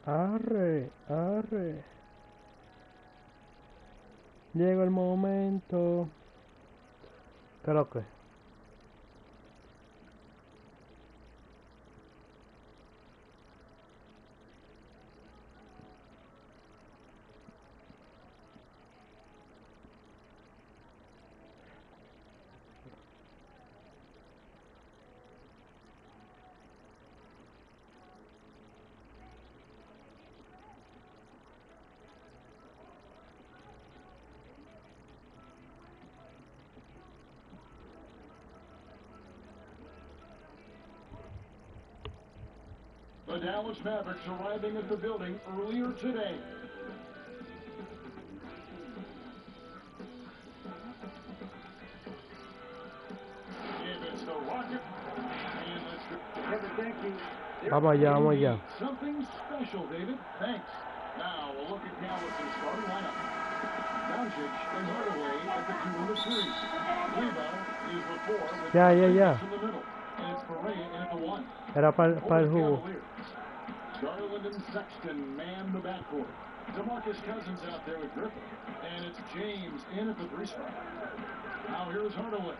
Arre, arre. Llega el momento. Creo que. The Dallas Mavericks arriving at the building earlier today. If it's the Rocket, and let's go. Kevin, thank you. Vamos allá, vamos allá. Something special, David. Thanks. Now we'll look at Dallas' starting lineup. Doncic and Hardaway at the 2 and the 3. Rebound is the 4 with Ya. in the middle. And it's Perea in at the 1. Era para el jugo. Garland and Sexton man the backcourt. DeMarcus Cousins out there with Griffin. And it's James in at the 3 spot. Now here's Hardaway.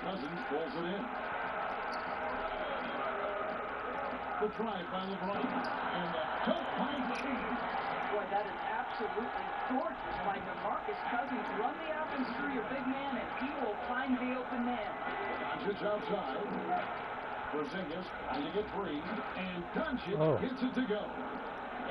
Cousins pulls it in. The drive by LeBron. And the dunk by James. Boy, that is absolutely gorgeous by DeMarcus Cousins. Run the offense through your big man, and he will find the open man. Doncic outside. Porzingis finding it free, and Doncic gets it to go.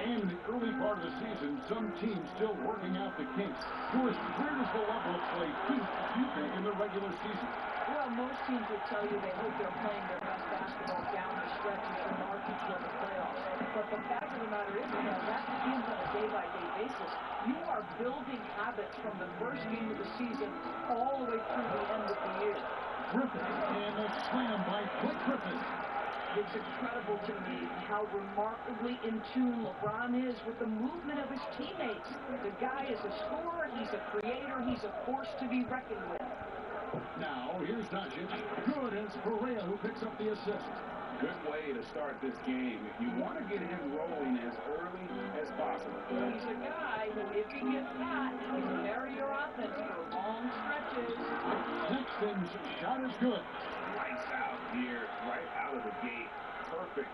And in the early part of the season, some teams still working out the kinks. Doris, where does the level of play peak, you think, in the regular season? Well, most teams would tell you they hope they're playing their best basketball down the stretches or marches toward the playoffs. But the fact of the matter is, that begins on a day-by-day basis. You are building habits from the first game of the season all the way through the end of the year. Griffin, and a slam by Blake Griffin. It's incredible to me how remarkably in tune LeBron is with the movement of his teammates. The guy is a scorer, he's a creator, he's a force to be reckoned with. Now, here's Doncic. Good, and it's Perea who picks up the assist. Good way to start this game. You want to get him rolling as early as possible. He's a guy who, if he gets hot, can carry your offense for long stretches. Sexton's shot is good. Lights out here, right out of the gate. Perfect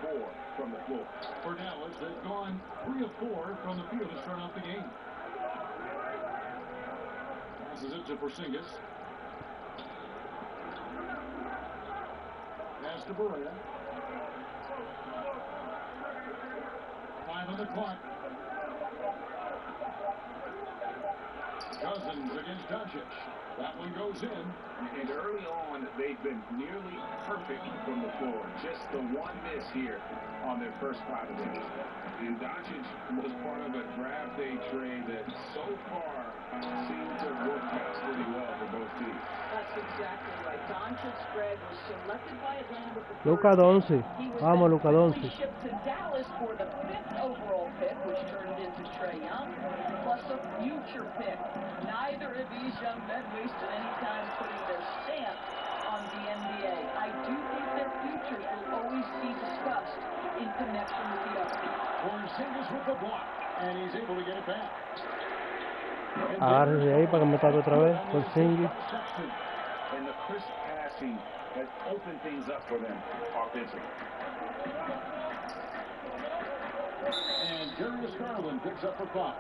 4-4 from the floor. For Dallas, they've gone 3 of 4 from the field to start off the game. Passes it to Porzingis. Pass to Perea. 5 on the clock. Cousins against Doncic. That one goes in. And early on, they've been nearly perfect from the floor. Just the one miss here on their first 5 of them. And Doncic was part of a draft day trade that so far seemed to work out pretty well for both teams. That's exactly right. Doncic Greg was selected by Atlanta with the Luka Doncic. Vamos, Luka Doncic. Shipped to Dallas for the 5th overall pick, which turned into Trae Young, plus a future pick. Neither of these young men wasted any time putting their stamp on the NBA. I do think their futures will always be discussed in connection with the other. Porzingis with the block, and he's able to get it back. Agárrese ahí para que me tape otra vez. Porzingis. And the crisp passing has opened things up for them offensively. And Darius Garland picks up for foul.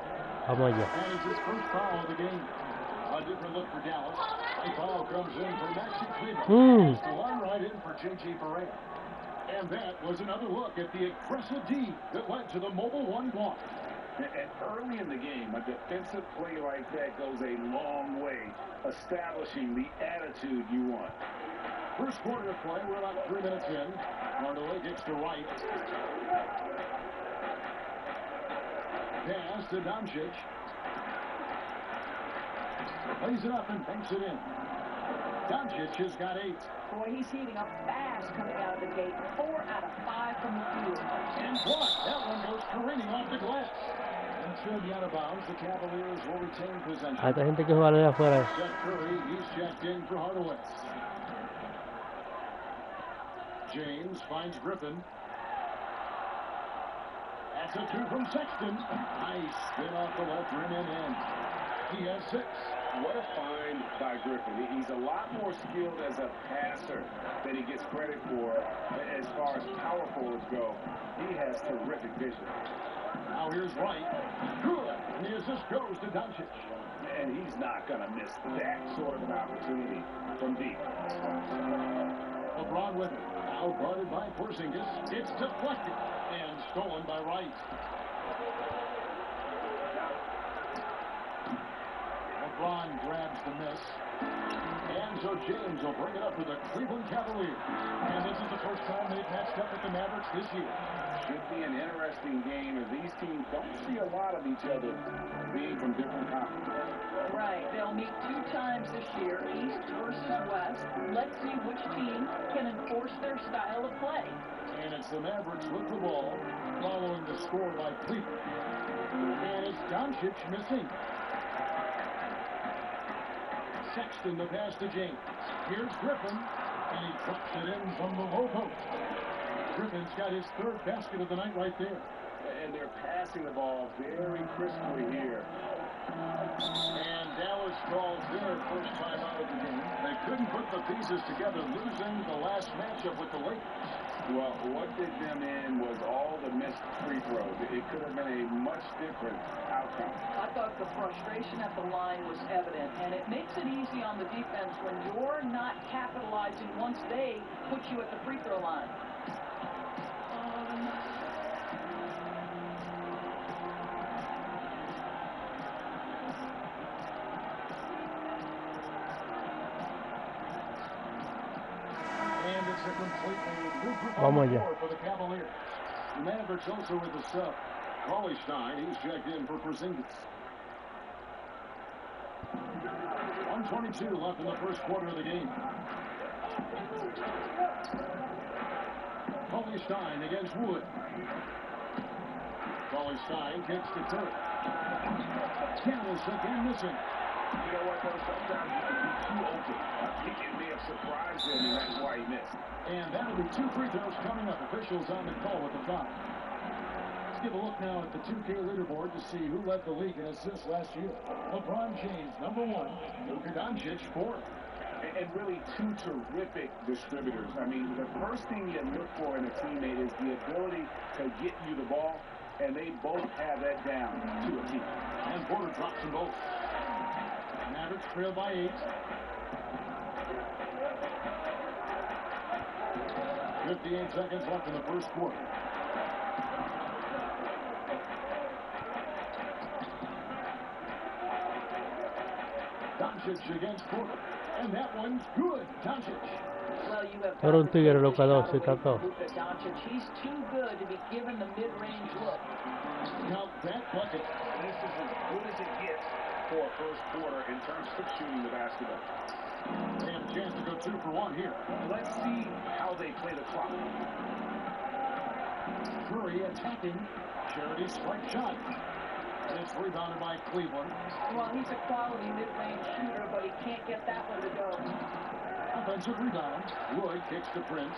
Vamos allá. And it's his first foul of the game. A different look for Dallas. A foul comes in for Maxi Kleber. The line right in for J.J. Perea. And that was another look at the aggressive D that led to the Mobile One block. And early in the game, a defensive play like that goes a long way, establishing the attitude you want. First quarter of play, we're about 3 minutes in. Hardaway gets to right. Pass to Doncic. Plays it up and banks it in. Doncic has got 8. Boy, he's heating up fast coming out of the gate. 4 out of 5 from the field. And what? That one goes careening off the glass. And it's going to be out of bounds. The Cavaliers will retain possession. Hay gente que juega allá afuera. Seth Curry, he's checked in for Hardaway. James finds Griffin. That's a 2 from Sexton. Nice spin off the left rim and in. He has 6. What a find by Griffin. He's a lot more skilled as a passer than he gets credit for as far as power forwards go. He has terrific vision. Now here's Wright. Good. And the assist goes to Doncic. And he's not going to miss that sort of an opportunity from deep. LeBron with it. Now guarded by Porzingis. It's deflected and stolen by Wright. LeBron grabs the miss. And so James will bring it up for the Cleveland Cavaliers. And this is the first time they've matched up with the Mavericks this year. Should be an interesting game as these teams don't see a lot of each other being from different conferences. Right. They'll meet 2 times this year, East versus West. Let's see which team can enforce their style of play. And it's the Mavericks with the ball, following the score by Cleveland. And it's Doncic missing. Sexton the pass to James. Here's Griffin, and he drops it in from the low post. Griffin's got his 3rd basket of the night right there. And they're passing the ball very crisply here. And Dallas calls their first time out of the game. They couldn't put the pieces together, losing the last matchup with the Lakers. Well, what did them in was all the missed free throws. It could have been a much different outcome. I thought the frustration at the line was evident, and it makes it easy on the defense when you're not capitalizing once they put you at the free throw line. And it's a completely new group on Vamos the allá. floor for the Cavaliers. The Mavericks also with the sub. Cauley Stein, he's checked in for Porzingis. 1:22 left in the first quarter of the game. Cauley Stein against Wood. Cauley Stein kicks to Curry. Giannis again missing. You know what, though? Sometimes you can be too open. I think it may have surprised him, and that's why he missed. And that'll be 2 free throws coming up. Officials on the call with the foul. Let's give a look now at the 2K leaderboard to see who led the league in assists last year. LeBron James, number 1. Luka Doncic, 4. And really 2 terrific distributors. I mean, the first thing you look for in a teammate is the ability to get you the ball, and they both have that down to a T. And Porter drops them both. Mavericks trail by 8. 58 seconds left in the first quarter. Doncic against Porter. And that one's good. Doncic. Well, you have Era un tigre Luka loca 12, tapado. Doncic. He's too good to be given the mid-range look. Count that bucket. This is as good as it gets for a first quarter in terms of shooting the basketball. They have a chance to go 2 for 1 here. Let's see how they play the clock. Curry attacking. Charity strike shot. And it's rebounded by Cleveland. Well, he's a quality mid-range shooter, but he can't get that one to go. Offensive rebound. Wood kicks to Prince.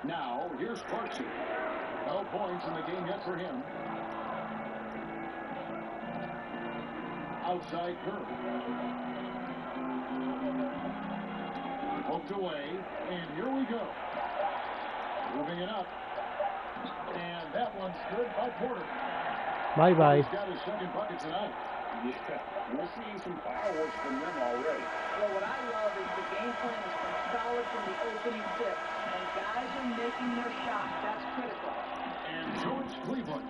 Now, here's Clarkson. No points in the game yet for him. Outside Curry. Poked away, and here we go. Moving it up. And that one's good by Porter. Bye-bye. He's got his 2nd bucket tonight. Yeah, we're seeing some fireworks from them already. Well, what I love is the game plan has been solid from the opening tip, and guys are making their shots. That's critical. And so it's Cleveland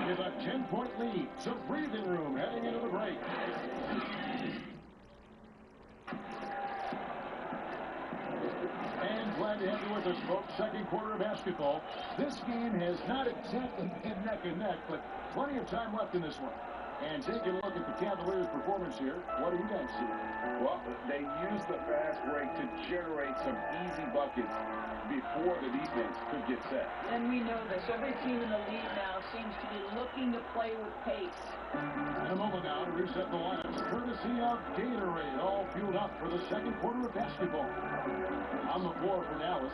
with a 10-point lead. Some breathing room heading into the break. And glad to have you with us, folks. Second quarter of basketball. This game has not exactly been neck and neck, but plenty of time left in this one. And taking a look at the Cavaliers' performance here, what do you guys see? Well, they used the fast break to generate some easy buckets before the defense could get set. And we know this. Every team in the league now seems to be looking to play with pace. In a moment now to reset the lineups, courtesy of Gatorade, all fueled up for the second quarter of basketball. On the floor for Dallas,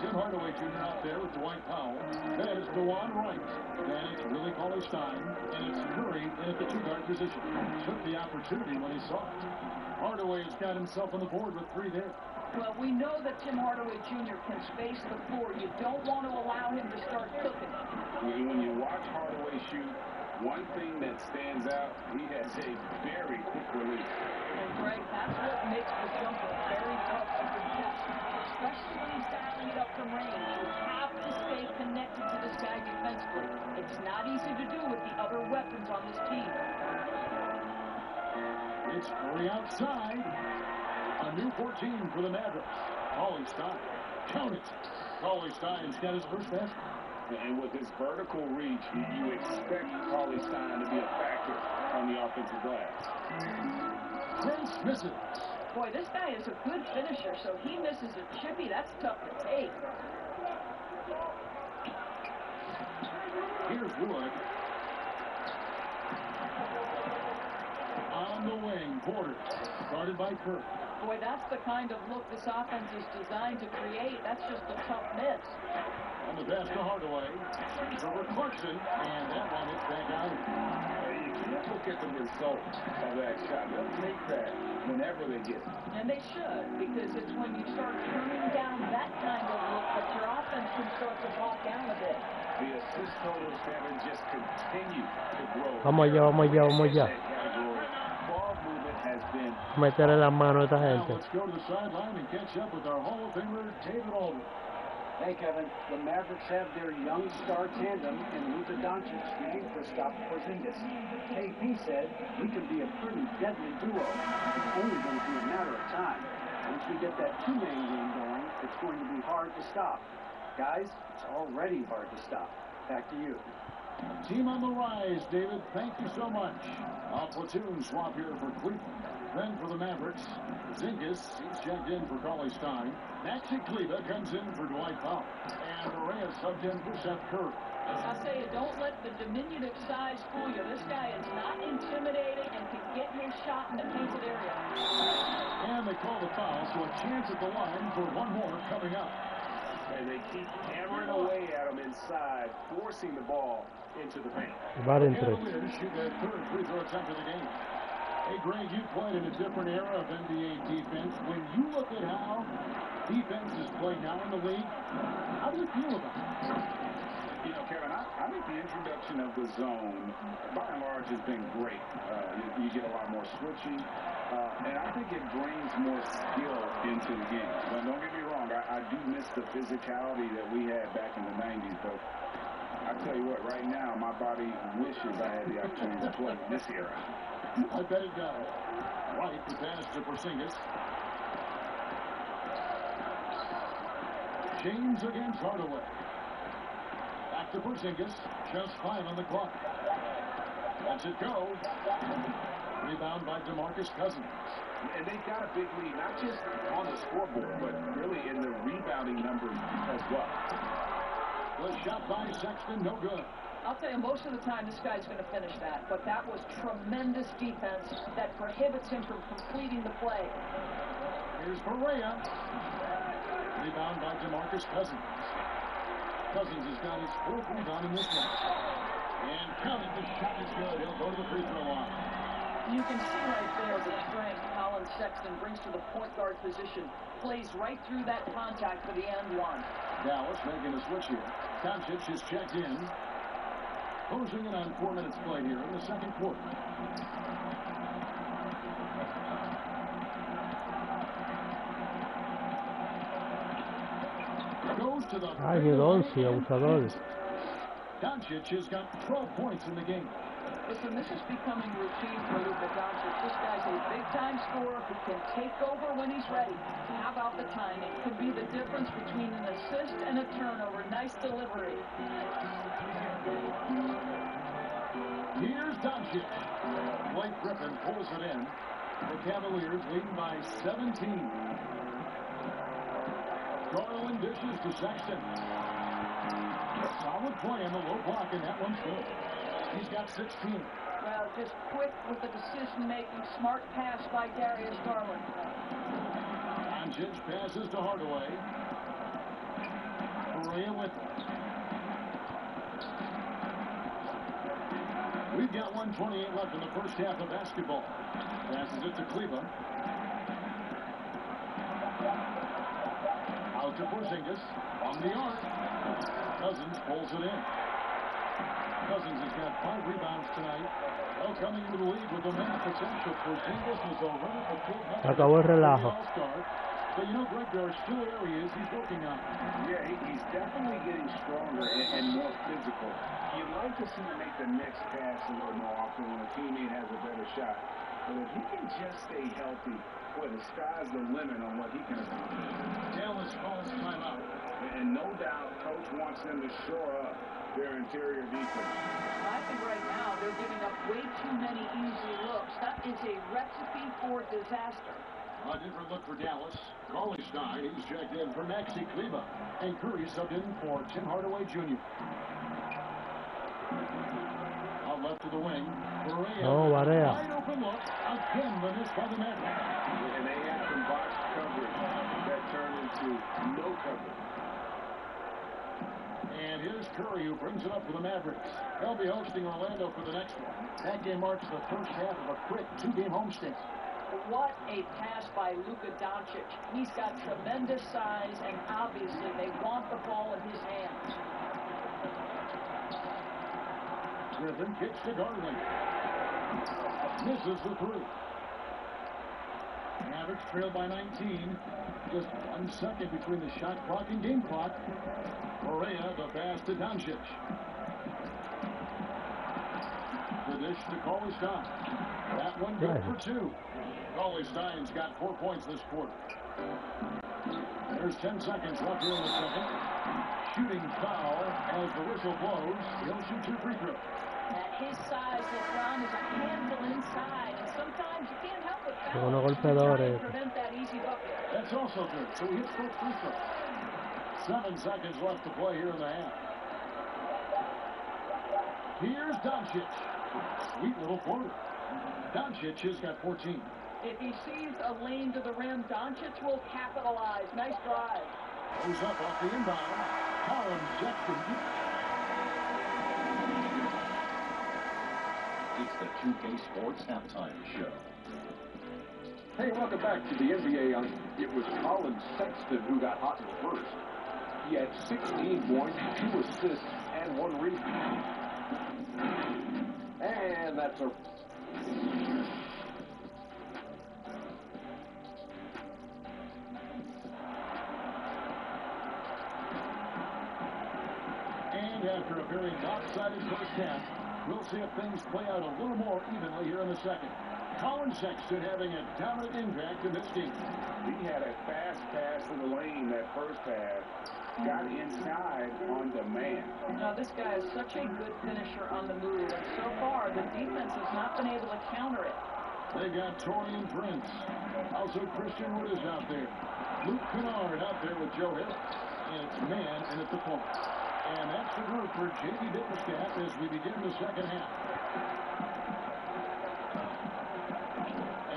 Tim Hardaway Jr. out there with Dwight Powell. Then it's DeJuan Wright. Then it's Willie Cauley-Stein. And it's Curry in at the two-guard position. Took the opportunity when he saw it. Hardaway has got himself on the board with 3 there. Well, we know that Tim Hardaway Jr. can space the floor. You don't want to allow him to start cooking. When you watch Hardaway shoot, one thing that stands out, he has a very quick release. And, Greg, that's what makes the jumper very tough to contest, especially when he's battling it up from range. You have to stay connected to this guy defensively. It's not easy to do with the other weapons on this team. It's Curry outside. A new 14 for the Mavericks. Cauley-Stein. Count it. Cauley-Stein's got his first basket. And with his vertical reach, you expect Cauley-Stein to be a factor on the offensive glass. Prince misses. Boy, this guy is a good finisher, so he misses a chippy. That's tough to take. Here's Wood. On the wing, Porter. Guarded by Curry. Boy, that's the kind of look this offense is designed to create. That's just a tough miss. On the pass to Hardaway. Over Clarkson. And that one hits back out. You can't look at the result of that shot. They'll take that whenever they get it. And they should, because it's when you start turning down that kind of look that your offense can start to bog down a bit. The assist totals have just continued to grow. Vamos allá, vamos allá, vamos allá. Ball movement has been. Meterle las manos a esta Now gente. let's go to the sideline and catch up with our Hall of Famer, David Aldridge. Hey, Kevin, the Mavericks have their young star tandem in Luka Doncic shooting for stop Porzingis. KP said we could be a pretty deadly duo. It's only going to be a matter of time. Once we get that two-man game going, it's going to be hard to stop. Guys, it's already hard to stop. Back to you. Team on the rise, David. Thank you so much. A platoon swap here for Cleveland. Then for the Mavericks, Porzingis, he's checked in for Cauley-Stein. Maxi Kleber comes in for Dwight Powell. And Reyes subbed in for Seth Curry. I'll tell you, don't let the diminutive size fool you. This guy is not intimidating and can get his shot in the painted area. And they call the foul, so a chance at the line for one more coming up. And they keep hammering away at him inside, forcing the ball into the paint. Va dentro. Cavaliers shoot their third free throw attempt of the game. Hey, Greg, you played in a different era of NBA defense. When you look at how defense is played now in the league, how do you feel about it? You know, Kevin, I think the introduction of the zone, by and large, has been great. You get a lot more switching, and I think it brings more skill into the game. Now, don't get me wrong, I do miss the physicality that we had back in the 90s, but I tell you what, right now, my body wishes I had the opportunity to play in this era. I bet it does. White, the pass to Porzingis. James against Hardaway. Back to Porzingis. Just 5 on the clock. Lets it go. Rebound by DeMarcus Cousins. And they've got a big lead, not just on the scoreboard, but really in the rebounding numbers as well. The shot by Sexton, no good. I'll tell you, most of the time this guy's going to finish that, but that was tremendous defense that prohibits him from completing the play. Here's Perea. Rebound by DeMarcus Cousins. Cousins has got his 4th rebound in this one. And counted, the shot is good. He'll go to the free throw line. You can see right there the strength Colin Sexton brings to the point guard position. Plays right through that contact for the and one. Dallas making a switch here. Doncic is checked in. Closing in on 4 minutes played here in the second quarter. Goes to the Ay, qué once, abusador. Doncic has got 12 points in the game. Listen, this is becoming routine for Luka Doncic. This guy's a big-time scorer who can take over when he's ready. How about the timing? Could be the difference between an assist and a turnover. Nice delivery. Here's Doncic. Blake Griffin pulls it in. The Cavaliers leading by 17. Garland dishes to Sexton. Solid play on the low block, and that one's good. He's got 16. Well, just quick with the decision-making, smart pass by Darius Garland. Doncic passes to Hardaway. Correa with it. We've got 1:28 left in the first half of basketball. Passes it to Cleveland. Out to Porzingis. On the arc. Cousins pulls it in. Cousins has got 5 rebounds tonight. Well, coming into the league with immense potential. Porzingis was already a kid. Acabó el relajo. But you know, Greg, there are still areas he's working on. Yeah, he's definitely getting stronger and more physical. You'd like to see him make the next pass a little more often when a teammate has a better shot. But if he can just stay healthy, boy, the sky's the limit on what he can accomplish. Dallas calls timeout. And no doubt, Coach wants them to shore up their interior defense. I think right now they're giving up way too many easy looks. That is a recipe for disaster. A different look for Dallas. Cauley-Stein, he's checked in for Maxi Kleber. And Curry subbed in for Tim Hardaway Jr. Out left to the wing. Correa. No, Barea. Wide open look. Again, the miss by the Mavericks. And they had some box coverage that turned into no coverage. And here's Curry, who brings it up for the Mavericks. They'll be hosting Orlando for the next one. That game marks the first half of a quick 2-game homestand. What a pass by Luka Doncic. He's got tremendous size, and obviously they want the ball in his hands. Griffin kicks to Garland. Misses the 3. Mavericks trail by 19. Just 1 second between the shot clock and game clock. Correa, the pass to Doncic. The dish to Cauley-Stein. That one good for 2. Cauley-Stein's got 4 points this quarter. There's 10 seconds left here in the second. Shooting foul as the whistle blows. He'll shoot 2 free throws. At his size, LeBron is a handful inside, and sometimes you can't help it. Uno golpeadores. Prevent that easy bucket. That's also good. So he hits both free throws. 7 seconds left to play here in the half. Here's Doncic. Sweet little floater. Doncic has got 14. If he sees a lane to the rim, Doncic will capitalize. Nice drive. Goes up off the inbound. Collins Sexton. It's the 2K Sports Halftime Show. Hey, welcome back to the NBA. It was Collins Sexton who got hot in the first. He had 16 points, 2 assists, and 1 rebound. And that's a... And after a very lopsided first half, we'll see if things play out a little more evenly here in the second. Collins Sexton having a dominant impact in this game. He had a fast pass in the lane that first half. Got inside on demand. Now, this guy is such a good finisher on the move, and so far, the defense has not been able to counter it. They got Taurean Prince. Also, Christian Wood is out there. Luke Kennard out there with Joe Harris. And it's man in at the point. And that's the group for J.D. Bickerstaff as we begin the second half.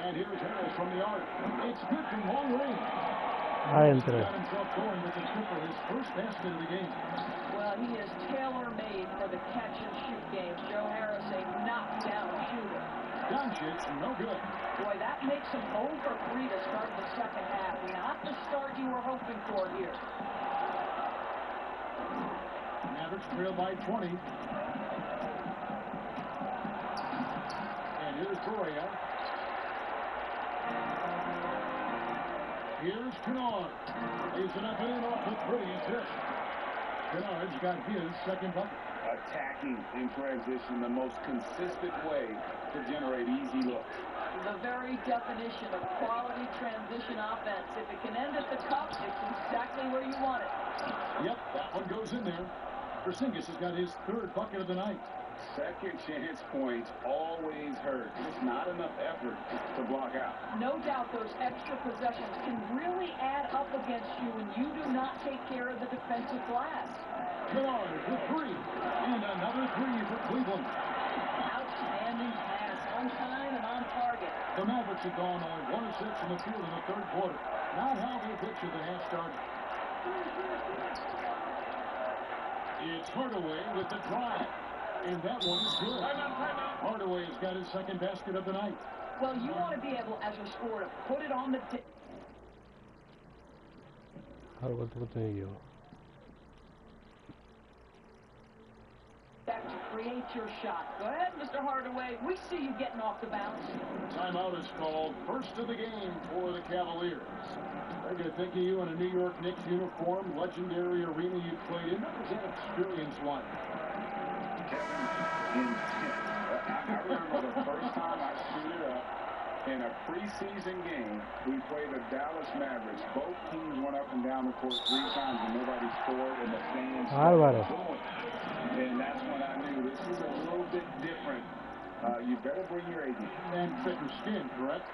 And here's Harris from the arc. It's good from long range. Adentro. Got himself going with the trip for his first basket of the game. Well, he is tailor-made for the catch-and-shoot game. Joe Harris, a knockdown shooter. Doncic, no good. Boy, that makes him 0 for 3 to start the second half. Not the start you were hoping for here. Mavericks trail by 20. And here's Correa. Here's Kennard. Lays it up and in off the prettiest hit. Kennard's got his second bucket. Attacking in transition, the most consistent way to generate easy looks. The very definition of quality transition offense. If it can end at the cup, it's exactly where you want it. Yep, that one goes in there. Porzingis has got his 3rd bucket of the night. Second chance points always hurt. It's not enough effort to block out. No doubt those extra possessions can really add up against you when you do not take care of the defensive glass. Kennard with three. And another three for Cleveland. Outstanding pass, on time and on target. The Mavericks have gone only 1 of 6 in the field in the third quarter. Not how they pictured the half started. It's Hardaway with the drive. And that one is good. Hardaway has got his second basket of the night. Well, you want to be able, as a scorer, to put it on the back to create your shot. Go ahead, Mr. Hardaway. We see you getting off the bounce. Timeout is called. First of the game for the Cavaliers. They're going to think of you in a New York Knicks uniform, legendary arena you played in. What was that experience like? Kevin, I remember the first time I suited up in a preseason game. We played the Dallas Mavericks. Both teams went up and down the court 3 times and nobody scored, and the fans Álvaro. And that's when I knew this is a little bit different. You better bring your A game. And thicker skin, correct?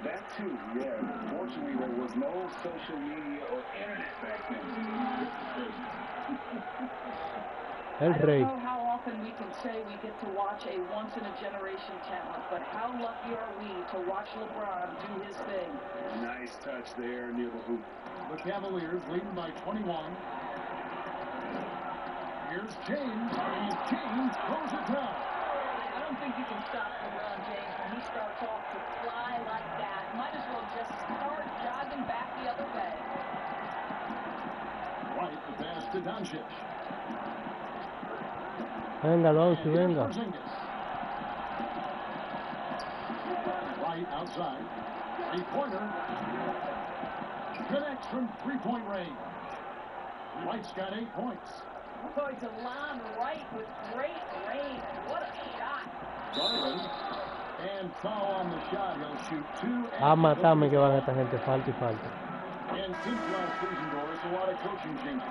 That too, yeah. Fortunately, there was no social media or internet back then. El Rey. I don't know how often we can say we get to watch a once-in-a-generation talent, but how lucky are we to watch LeBron do his thing? Nice touch there near the hoop. The Cavaliers leading by 21. Here's James, and James throws it down. I don't think you can stop LeBron James when he starts off to fly like that. Might as well just start jogging back the other way. Right, the pass to Doncic. Venga, Doncic, venga. Right outside. 3-pointer. Connects from 3-point range. White's got 8 points. Oh, it's a long right with great range. What a shot. Garland. And foul on the shot. He'll shoot 2. A matarme que van esta gente, falta y falta. And since last season, Doris, a lot of coaching changes.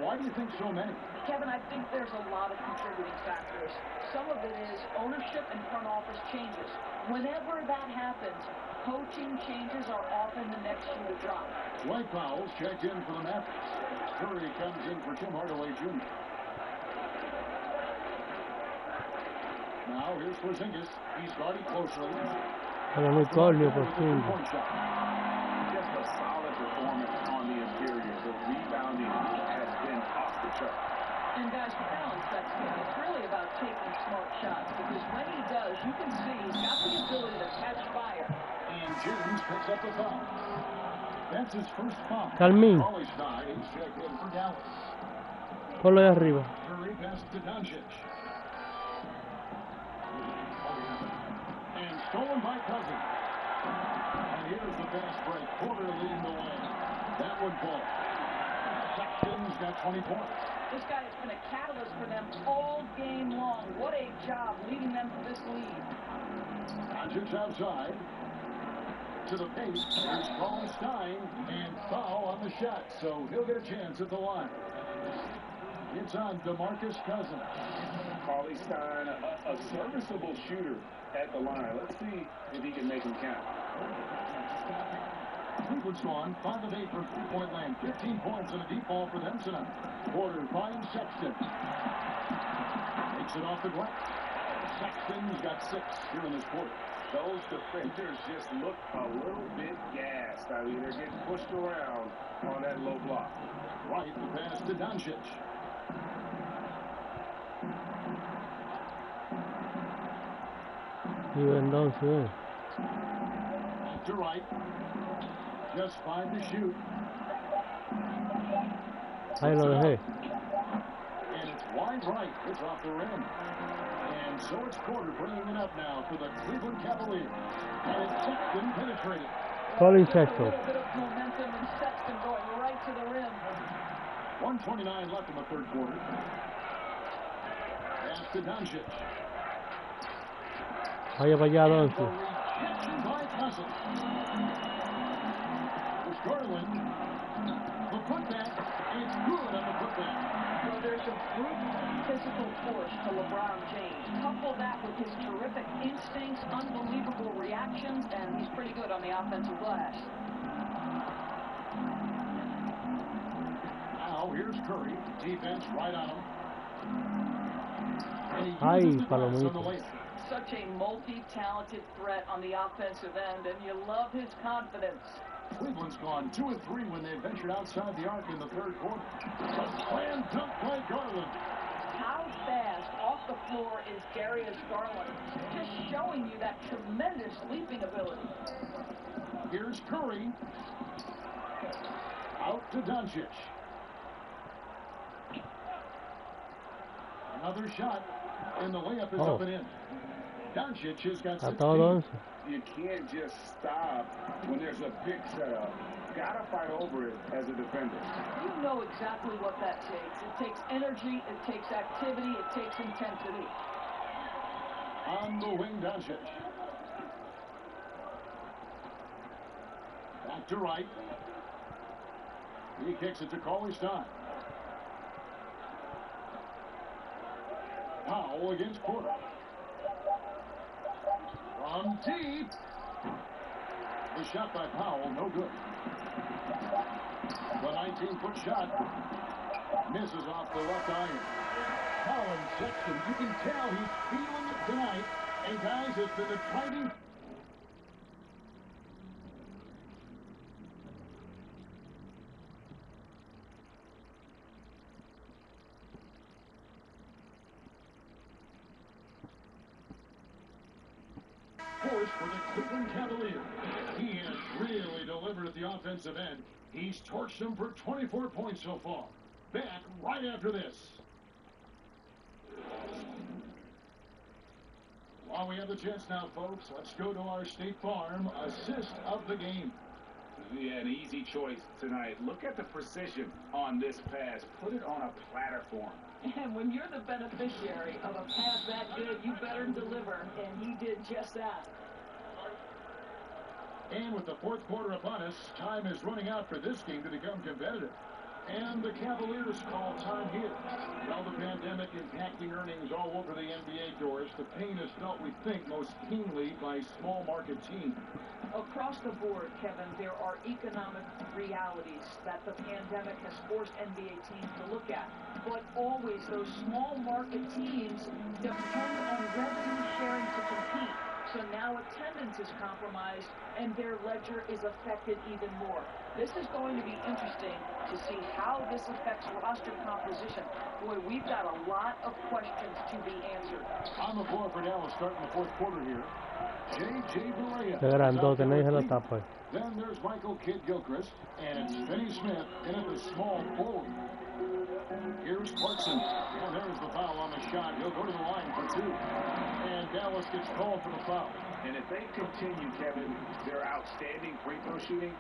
Why do you think so many? Kevin, I think there's a lot of contributing factors. Some of it is ownership and front office changes. Whenever that happens, coaching changes are often the next shoe to drop. Dwight Powell's checked in for the Mavericks. Curry comes in for Tim Hardaway Jr. Now here's Porzingis. He's guarded closely. Pero muy cornio por fin. Just a solid performance on the interior. The rebounding has been off the chart. And guys, to balance that game, it's really about taking smart shots, because when he does, you can see he's got the ability to catch fire. And James picks up the foul. That's his first foul. Calmín. Cauley-Stein is checked in for Dallas. Ponlo ahí arriba. Curry passes to Doncic. And stolen by Cousins. And here's the fast break. Porter leading the way. That would fall. Sexton's got 20 points. This guy has been a catalyst for them all game long. What a job leading them to this lead. Doncic outside. To the paint. Here's Cauley-Stein. And foul on the shot. So he'll get a chance at the line. It's on DeMarcus Cousins. Cauley-Stein, a serviceable shooter at the line. Let's see if he can make him count. Cleveland's gone 5 of 8 from three-point land. 15 points and a deep ball for them tonight. Porter finds Sexton. Takes it off the glass. Sexton's got 6 here in this quarter. Those defenders just look a little bit gassed. I mean, they're getting pushed around on that low block. Right, the pass to Doncic. Even Doncic. To right. Just 5 to shoot. Ahí lo dejé. And it's wide right. It's off the rim. And so it's Porter bringing it up now for the Cleveland Cavaliers. And it's Sexton penetrated. Colin Just a Sexton. little bit of momentum and Sexton going right to the rim. 1:29 left in the third quarter. Pass to Doncic. Vaya para allá, And the Doncic. rejection by Cousins. There's Garland. The putback. And it's good on the putback. So there's a brute physical force to LeBron James. Couple that with his terrific instincts, unbelievable reactions, and he's pretty good on the offensive glass. Now here's Curry. Defense right on him. And he Ay, uses the glass on the palomita. layup. Such a multi-talented threat on the offensive end, and you love his confidence. Cleveland's gone 2 of 3 when they ventured outside the arc in the third quarter. A slam dunk by Garland. How fast off the floor is Darius Garland? Just showing you that tremendous leaping ability. Here's Curry. Out to Doncic. Another shot, and the layup is up and in. Doncic has got Está 16. todo 11. You can't just stop when there's a pick set up. Gotta fight over it as a defender. You know exactly what that takes. It takes energy, it takes activity, it takes intensity. On the wing, Doncic. Back to right. He kicks it to Cauley-Stein. Powell against Porter. From deep. The shot by Powell, no good. The 19-foot shot misses off the left iron. Colin Sexton, you can tell he's feeling it tonight. And guys, it's been a fighting. Force for the Cleveland Cavaliers. He has really delivered at the offensive end. He's torched them for 24 points so far. Back right after this. While we have the chance now, folks, let's go to our State Farm assist of the game. Yeah, an easy choice tonight. Look at the precision on this pass. Put it on a platter for him. And when you're the beneficiary of a pass that good, you better deliver, and he did just that. And with the fourth quarter upon us, time is running out for this game to become competitive. And the Cavaliers call time here. Well, the pandemic impacting earnings all over the NBA, Doris. The pain is felt, we think, most keenly by small market teams. Across the board, Kevin, there are economic realities that the pandemic has forced NBA teams to look at. But always, those small market teams depend on revenue sharing to compete. So now attendance is compromised and their ledger is affected even more. This is going to be interesting to see how this affects roster composition. Boy, we've got a lot of questions to be answered. On the floor for Dallas starting the fourth quarter here. J.J. Barea. Qué grandote, nadie se lo tapa. Then there's Michael Kidd-Gilchrist, and it's Finney Smith in at the small forward. Here's Clarkson, and there's the foul on the shot. He'll go to the line for 2. And Dallas gets called for the foul. And if they continue, Kevin, their outstanding free throw shooting,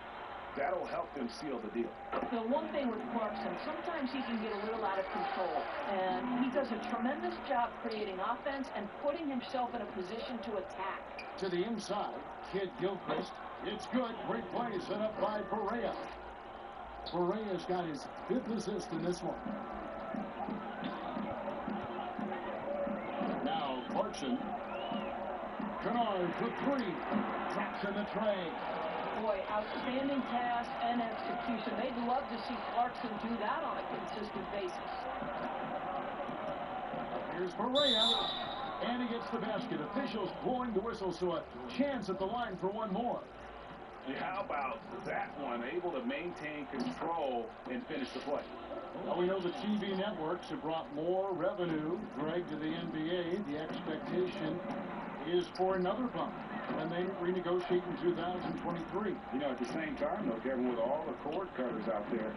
that'll help them seal the deal. The one thing with Clarkson, sometimes he can get a little out of control, and he does a tremendous job creating offense and putting himself in a position to attack. To the inside, Kidd-Gilchrist. It's good. Great play set up by Barea. Barea's got his 5th assist in this one. Now Clarkson. Kennard for 3. Drops in the tray. Boy, outstanding pass and execution. They'd love to see Clarkson do that on a consistent basis. Here's Barea. And he gets the basket. Officials blowing the whistle, so a chance at the line for one more. Yeah, how about that one? Able to maintain control and finish the play. Well, we know the TV networks have brought more revenue, Greg, to the NBA. The expectation is for another bump when they renegotiate in 2023. You know, at the same time, though, Kevin, with all the cord cutters out there,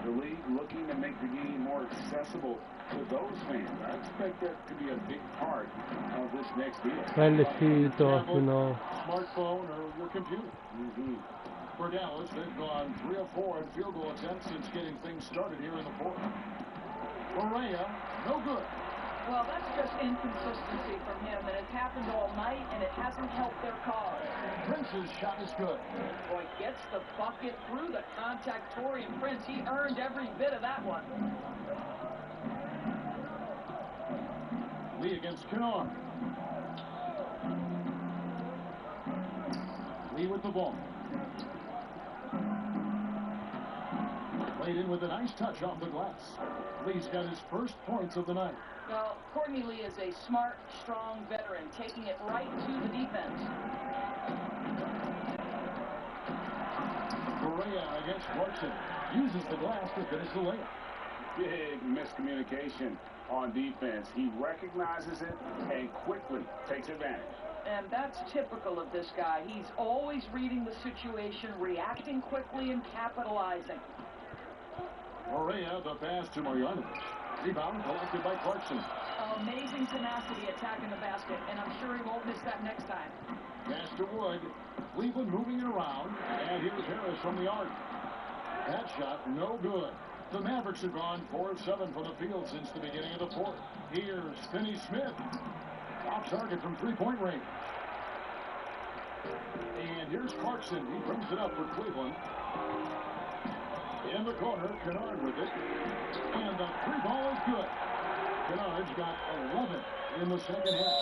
the league looking to make the game more accessible to those fans. I expect that to be a big part of this next deal. Bailecito, you know. Smartphone or your computer. For Dallas, they've gone 3 of 4 in field goal attempts since getting things started here in the fourth. Barea, no good. Well, that's just inconsistency from him, and it's happened all night, and it hasn't helped their cause. Prince's shot is good. Boy, gets the bucket through the contact. Taurean Prince, he earned every bit of that one. Lee against Kennard. Lee with the ball. Played in with a nice touch off the glass. Lee's got his first points of the night. Well, Courtney Lee is a smart, strong veteran, taking it right to the defense. Correa against Clarkson. Uses the glass to finish the layup. Big miscommunication on defense. He recognizes it and quickly takes advantage. And that's typical of this guy. He's always reading the situation, reacting quickly, and capitalizing. Correa, the pass to Marjanovic. Rebound collected by Clarkson. Amazing tenacity attacking the basket, and I'm sure he won't miss that next time. Pass to Wood. Cleveland moving it around. And here's Harris from the arc. That shot, no good. The Mavericks have gone 4 of 7 from the field since the beginning of the fourth. Here's Finney-Smith. Off target from three-point range. And here's Clarkson. He brings it up for Cleveland. In the corner, Kennard with it. And the three ball is good. Kennard's got 11 in the second half.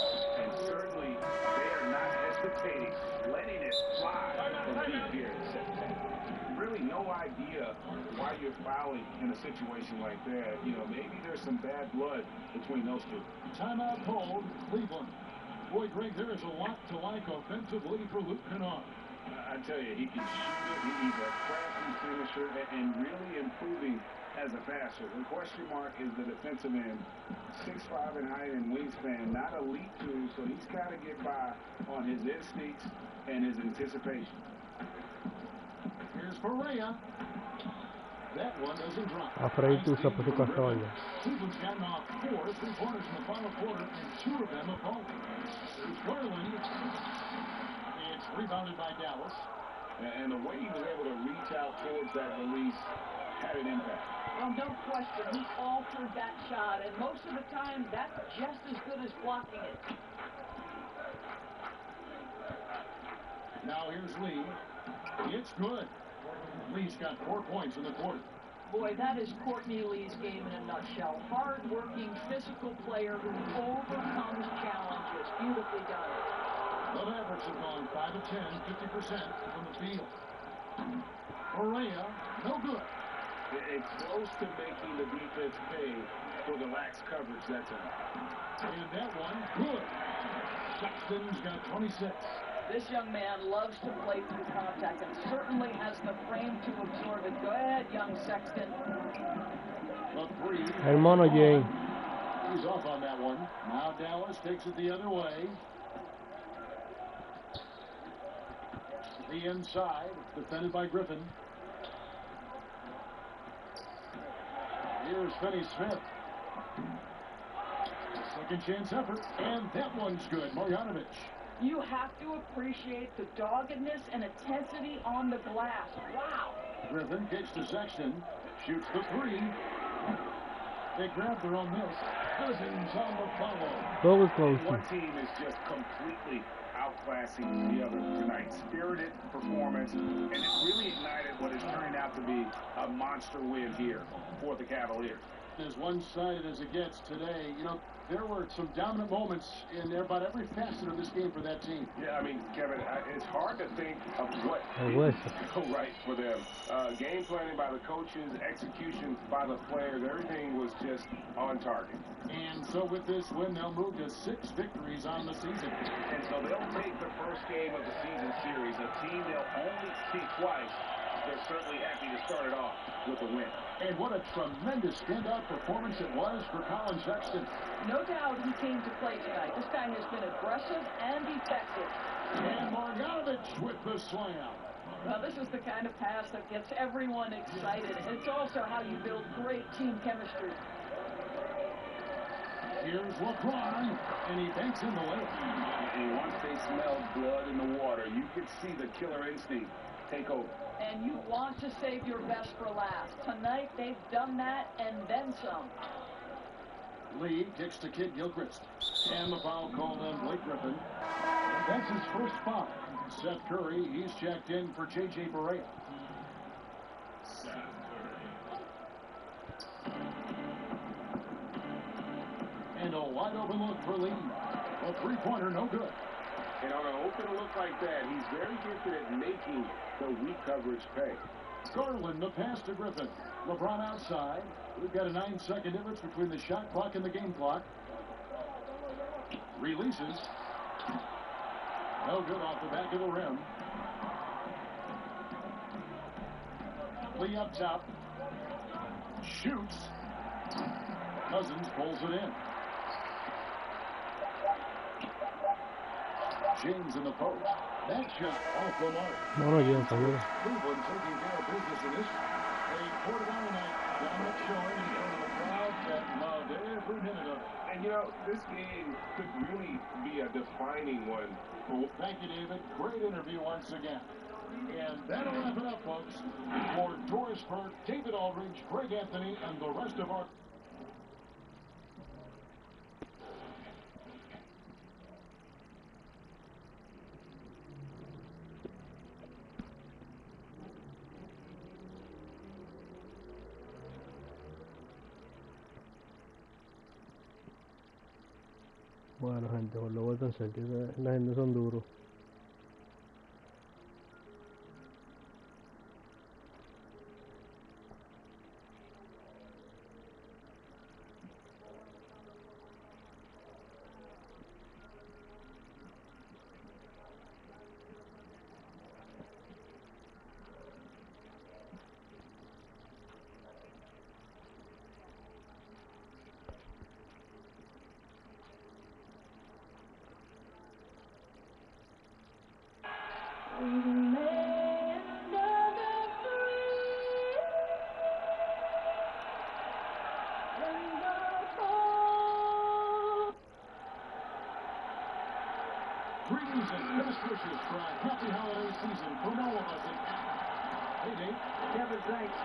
And certainly, they are not hesitating, letting it fly from deep here in the second half. Really no idea why you're fouling in a situation like that. You know, maybe there's some bad blood between those two. Timeout called, Cleveland. Boy, Greg, there is a lot to like offensively for Luke Kennard. I tell you, he can shoot it. He's a crafty finisher and really improving as a passer. The question mark is the defensive end. 6'5" in height and wingspan, not elite too, so he's got to get by on his instincts and his anticipation. Here's Correa. That one doesn't drop. Afreitu usa por su castaña. Cleveland's gotten off 4 3-pointers in the final quarter, and 2 of them have fallen. There's Garland. It's rebounded by Dallas. And the way he was able to reach out towards that release had an impact. Well, no question, he altered that shot, and most of the time, that's just as good as blocking it. Now here's Lee. It's good. Lee's got 4 points in the quarter. Boy, that is Courtney Lee's game in a nutshell. Hard-working, physical player who overcomes challenges. Beautifully done. The Mavericks have gone 5 of 10, 50% from the field. Correa, no good. It's close to making the defense pay for the lax coverage that time. And that one, good. Sexton's got 26. This young man loves to play through contact and certainly has the frame to absorb it. Go ahead, young Sexton. The three. Hermano Jay. He's off on that one. Now Dallas takes it the other way. The inside, defended by Griffin. Here's Finney-Smith. Second chance effort, and that one's good. Marjanovic. You have to appreciate the doggedness and intensity on the glass. Wow. Griffin kicks to Sexton. Shoots the three. They grab their own miss. Cousins on the follow. Todo close. One team is just completely outclassing the other tonight. Spirited performance, and it really ignited what is turning out to be a monster win here for the Cavaliers. As one-sided as it gets today, you know, there were some dominant moments in about every facet of this game for that team. Yeah, I mean, Kevin, it's hard to think of what I wish. didn't go right for them. Game planning by the coaches, execution by the players, everything was just on target. And so with this win, they'll move to 6 victories on the season. And so they'll take the first game of the season series, a team they'll only see twice. They're certainly happy to start it off with a win. And what a tremendous standout performance it was for Colin Sexton. No doubt he came to play tonight. This guy has been aggressive and effective. And Marjanovic with the slam. Well, this is the kind of pass that gets everyone excited. It's also how you build great team chemistry. Here's LeBron, and he banks in the layup. And once they smelled blood in the water, you could see the killer instinct take over. And you want to save your best for last. Tonight, they've done that and then some. Lee kicks to Kid Gilchrist. And the foul called on Blake Griffin. That's his first foul. Seth Curry, he's checked in for J.J. Barea. And a wide open look for Lee. A three-pointer, no good. And on an open look like that, he's very gifted at making the weak coverage pay. Garland, the pass to Griffin. LeBron outside. We've got a 9-second difference between the shot clock and the game clock. Releases. No good off the back of the rim. Lee up top. Shoots. Cousins pulls it in. James in the post. That shot off the mark. No llegan, seguro. Cleveland taking care of business in this. They poured it on tonight. Dominant showing in front of a crowd that loved every minute of it. And you know, this game could really be a defining one. Well, thank you, David. Great interview once again. And that'll wrap it up, folks. For Doris Burke, David Aldridge, Greg Anthony, and the rest of our... Bueno, gente, por lo vuelto en serio, la gente son duros. Greetings and best wishes for a happy holiday season from all of us. Hey, Dave. Kevin, thanks.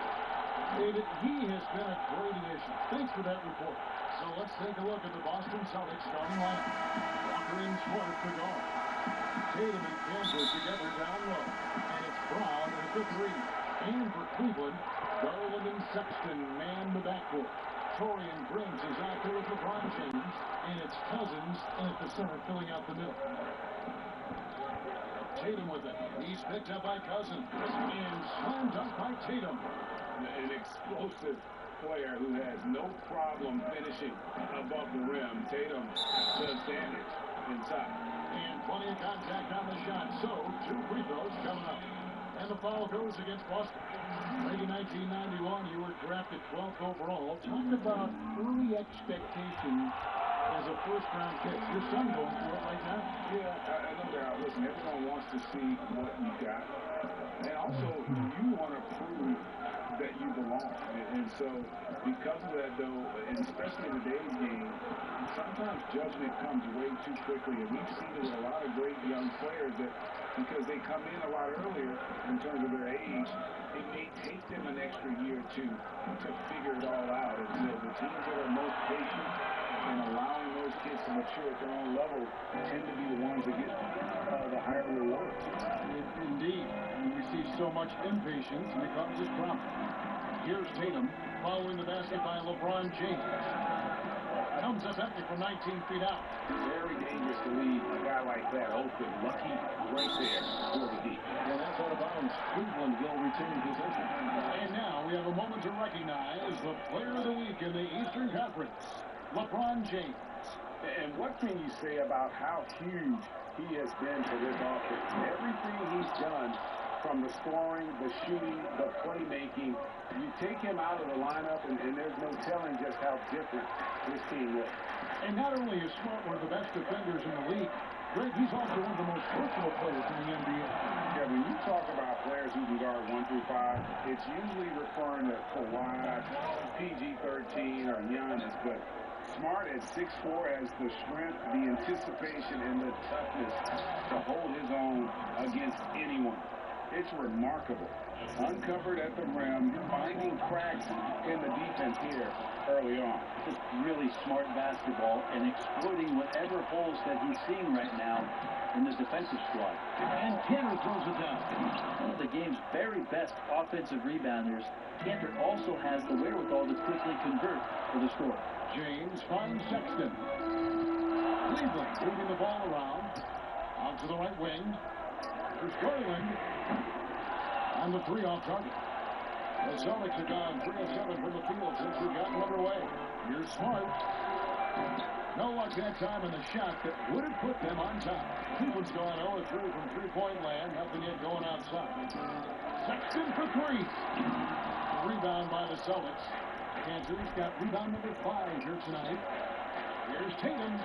David, he has been a great addition. Thanks for that report. So let's take a look at the Boston Celtics starting lineup. Walker and Smart to guard. Tatum and Kansas together down low. And it's Brown at the three. And for Cleveland, Garland and Sexton man the backcourt. Torian Griggs is out there with LeBron James. And it's Cousins at the center filling out the middle. Tatum with it. He's picked up by Cousins. And slammed up by Tatum. An explosive player who has no problem finishing above the rim. Tatum does damage inside. And plenty of contact on the shot. So, 2 free throws coming up. And the foul goes against Boston. Late in 1991, you were drafted 12th overall. Talk about early expectations as a first-round pick. Your son going through it right now. Yeah, I know that. Listen, everyone wants to see what you got. And also, you want to prove that you belong. And so, because of that, though, and especially in today's game, sometimes judgment comes way too quickly. And we've seen it with a lot of great young players that, because they come in a lot earlier in terms of their age, it may take them an extra year or two to figure it all out. And so the teams that are most patient and allowing those kids to mature at their own level tend to be the ones that get the higher rewards. Indeed. We see so much impatience, and it causes problems. Here's Tatum following the basket by LeBron James. Comes effective from 19 feet out. Very dangerous to leave a guy like that open. Lucky right there for the deep. And that's out of bounds. Cleveland will retain possession. And now we have a moment to recognize the player of the week in the Eastern Conference, LeBron James. And what can you say about how huge he has been for this offense? Everything he's done, from the scoring, the shooting, the playmaking, you take him out of the lineup, and there's no telling just how different this team looks. And not only is Smart one of the best defenders in the league, Greg, he's also one of the most versatile players in the NBA. Yeah, when you talk about players who can guard 1 through 5, it's usually referring to Kawhi, PG-13, or Giannis, but Smart at 6'4" has the strength, the anticipation, and the toughness to hold his own against anyone. it's remarkable. Uncovered at the rim, finding cracks in the defense here early on. Just really smart basketball and exploiting whatever holes that he's seeing right now in the defensive squad. And Kanter throws it down. One of the game's very best offensive rebounders, Kanter also has the wherewithal to quickly convert for the score. James finds Sexton. Cleveland moving the ball around. Out to the right wing. There's Garland. And the three off target. The Celtics have gone 3 of 7 from the field since we've gotten underway. Here's Smart. No luck that time in the shot that would have put them on top. Cleveland's gone 0 of 3 from three-point land. Nothing yet going outside. Sexton for 3. Rebound by the Celtics. Kanter's got rebound number 5 here tonight. Here's Tatum.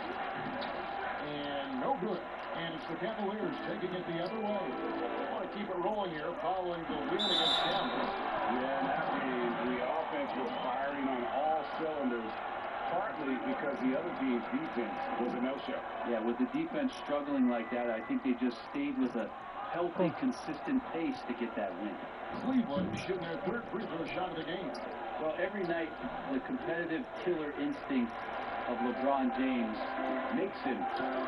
And no good. And it's the Cavaliers taking it the other way. They want to keep it rolling here following the win against Denver. Yeah, that means the offense was firing on all cylinders, partly because the other team's defense was a no-show. Yeah, with the defense struggling like that, I think they just stayed with a healthy, consistent pace to get that win. Cleveland shooting their third free throw shot of the game. Well, every night, the competitive killer instinct of LeBron James makes him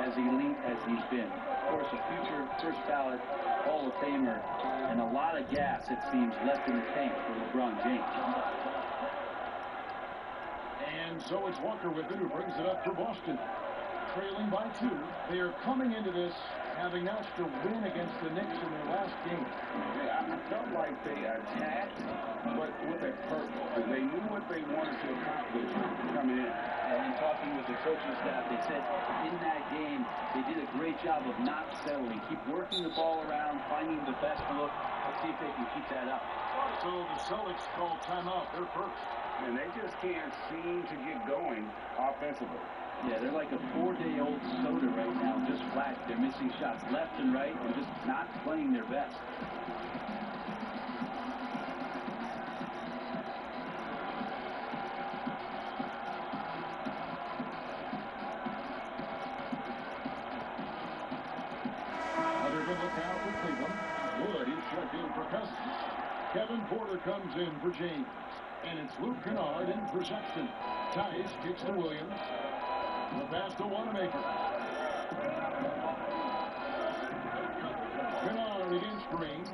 as elite as he's been. Of course, a future first ballot Hall of Famer and a lot of gas, it seems, left in the tank for LeBron James. And so it's Walker with it who brings it up for Boston. Trailing by 2. They are coming into this having notched a win against the Knicks in their last game. Yeah, I felt like they attacked, but with a purpose. They knew what they wanted to accomplish coming in. And talking with the coaching staff, they said in that game they did a great job of not settling. Keep working the ball around, finding the best look. Let's see if they can keep that up. So the Celtics call timeout. They're first. And they just can't seem to get going offensively. Yeah, they're like a 4-day-old soda right now, just flat. They're missing shots left and right and just not playing their best. Another good look out for Cleveland. Wood is checked in for Cousins. Kevin Porter comes in for James. And it's Luke Kennard in for Sexton. Tice kicks to Williams. The pass to Wanamaker. Kennard against Green.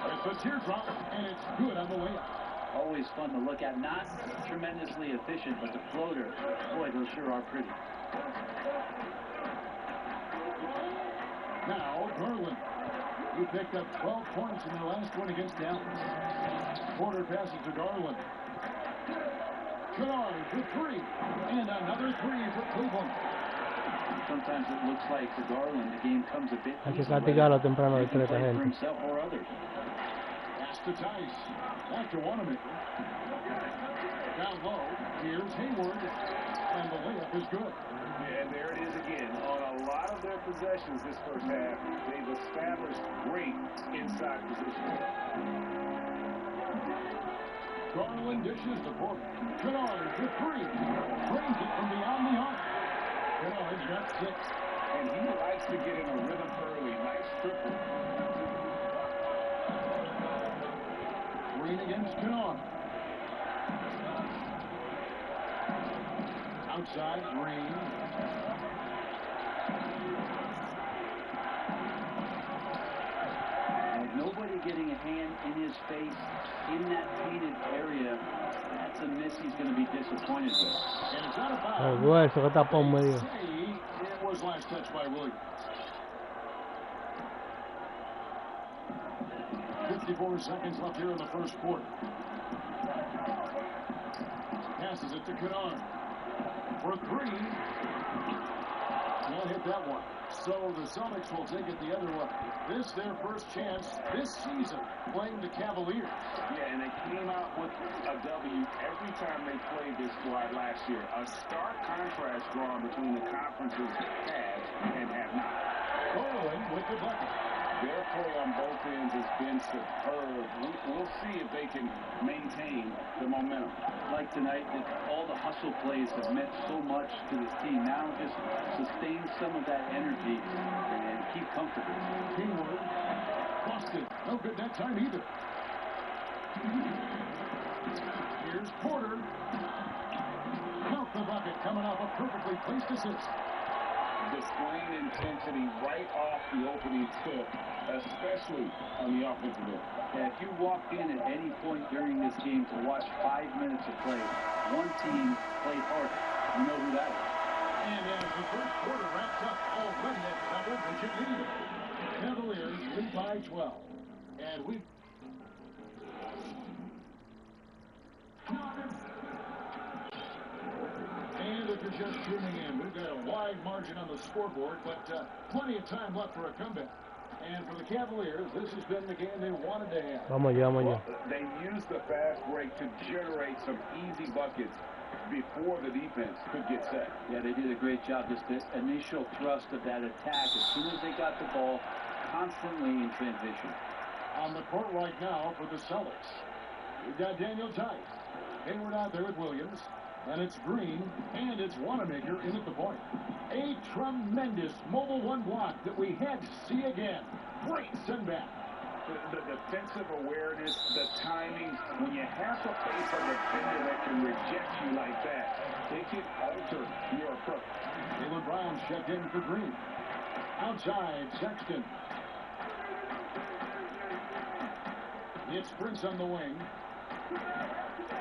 It's a teardrop, and it's good on the way up. Always fun to look at. Not tremendously efficient, but the floater, boy, those sure are pretty. Now, Garland, who picked up 12 points in their last one against Dallas. Porter passes to Garland. Kennard for 3. And another 3 for Cleveland. Sometimes it looks like for Garland, the game comes a bit Hay que easy. castigarlo temprano de 3 esta For gente. himself or others. Pass to Tice. Back to Wanamaker. Down low. Here's Hayward. And the layup is good. And there it is again. On a lot of their possessions this first half, they've established great inside position. Garland dishes to Porter. Kennard for 3. Drains it from beyond the arc. Kennard's got 6. And he likes to get in a rhythm early. Nice triple. Green against Kennard. Outside, Green. Like nobody getting a hand in his face in that painted area. That's a miss he's going to be disappointed with. And it's out of El bounds. hueso que tapó en medio. It was last touch by Williams. 54 seconds left here in the first quarter. Passes it to Kennard. For 3. Can't hit that one. So the Celtics will take it the other way. This their first chance this season playing the Cavaliers. Yeah, and they came out with a W every time they played this squad last year. A stark contrast drawn between the conferences have and have not. Garland with the bucket. Their play on both ends has been superb. We'll see if they can maintain the momentum. Like tonight, all the hustle plays have meant so much to this team. Now just sustain some of that energy and keep comfortable. Hayward no good that time either. Here's Porter. Count the bucket, coming off a perfectly placed assist. Displaying intensity right off the opening tip, especially on the offensive end. And if you walked in at any point during this game to watch 5 minutes of play, one team played harder. You know who that is. And as the first quarter wraps up, already at double-digit lead. Cavaliers lead by 12. And we... And if you're just tuning in, we've got a wide margin on the scoreboard, but plenty of time left for a comeback. And for the Cavaliers, this has been the game they wanted to have. Vamos allá, vamos allá. They used the fast break to generate some easy buckets before the defense could get set. Yeah, they did a great job. Just the initial thrust of that attack, as soon as they got the ball, constantly in transition. On the court right now for the Celtics, we've got Daniel Tice. Hayward out there with Williams. And it's Green, and it's Wanamaker in at the point. A tremendous mobile one block that we had to see again. Great send back. The defensive awareness, the timing, when you have to face a defender that can reject you like that, it can alter your approach. Jaylen Brown checked in for Green. Outside, Sexton. It's Prince on the wing.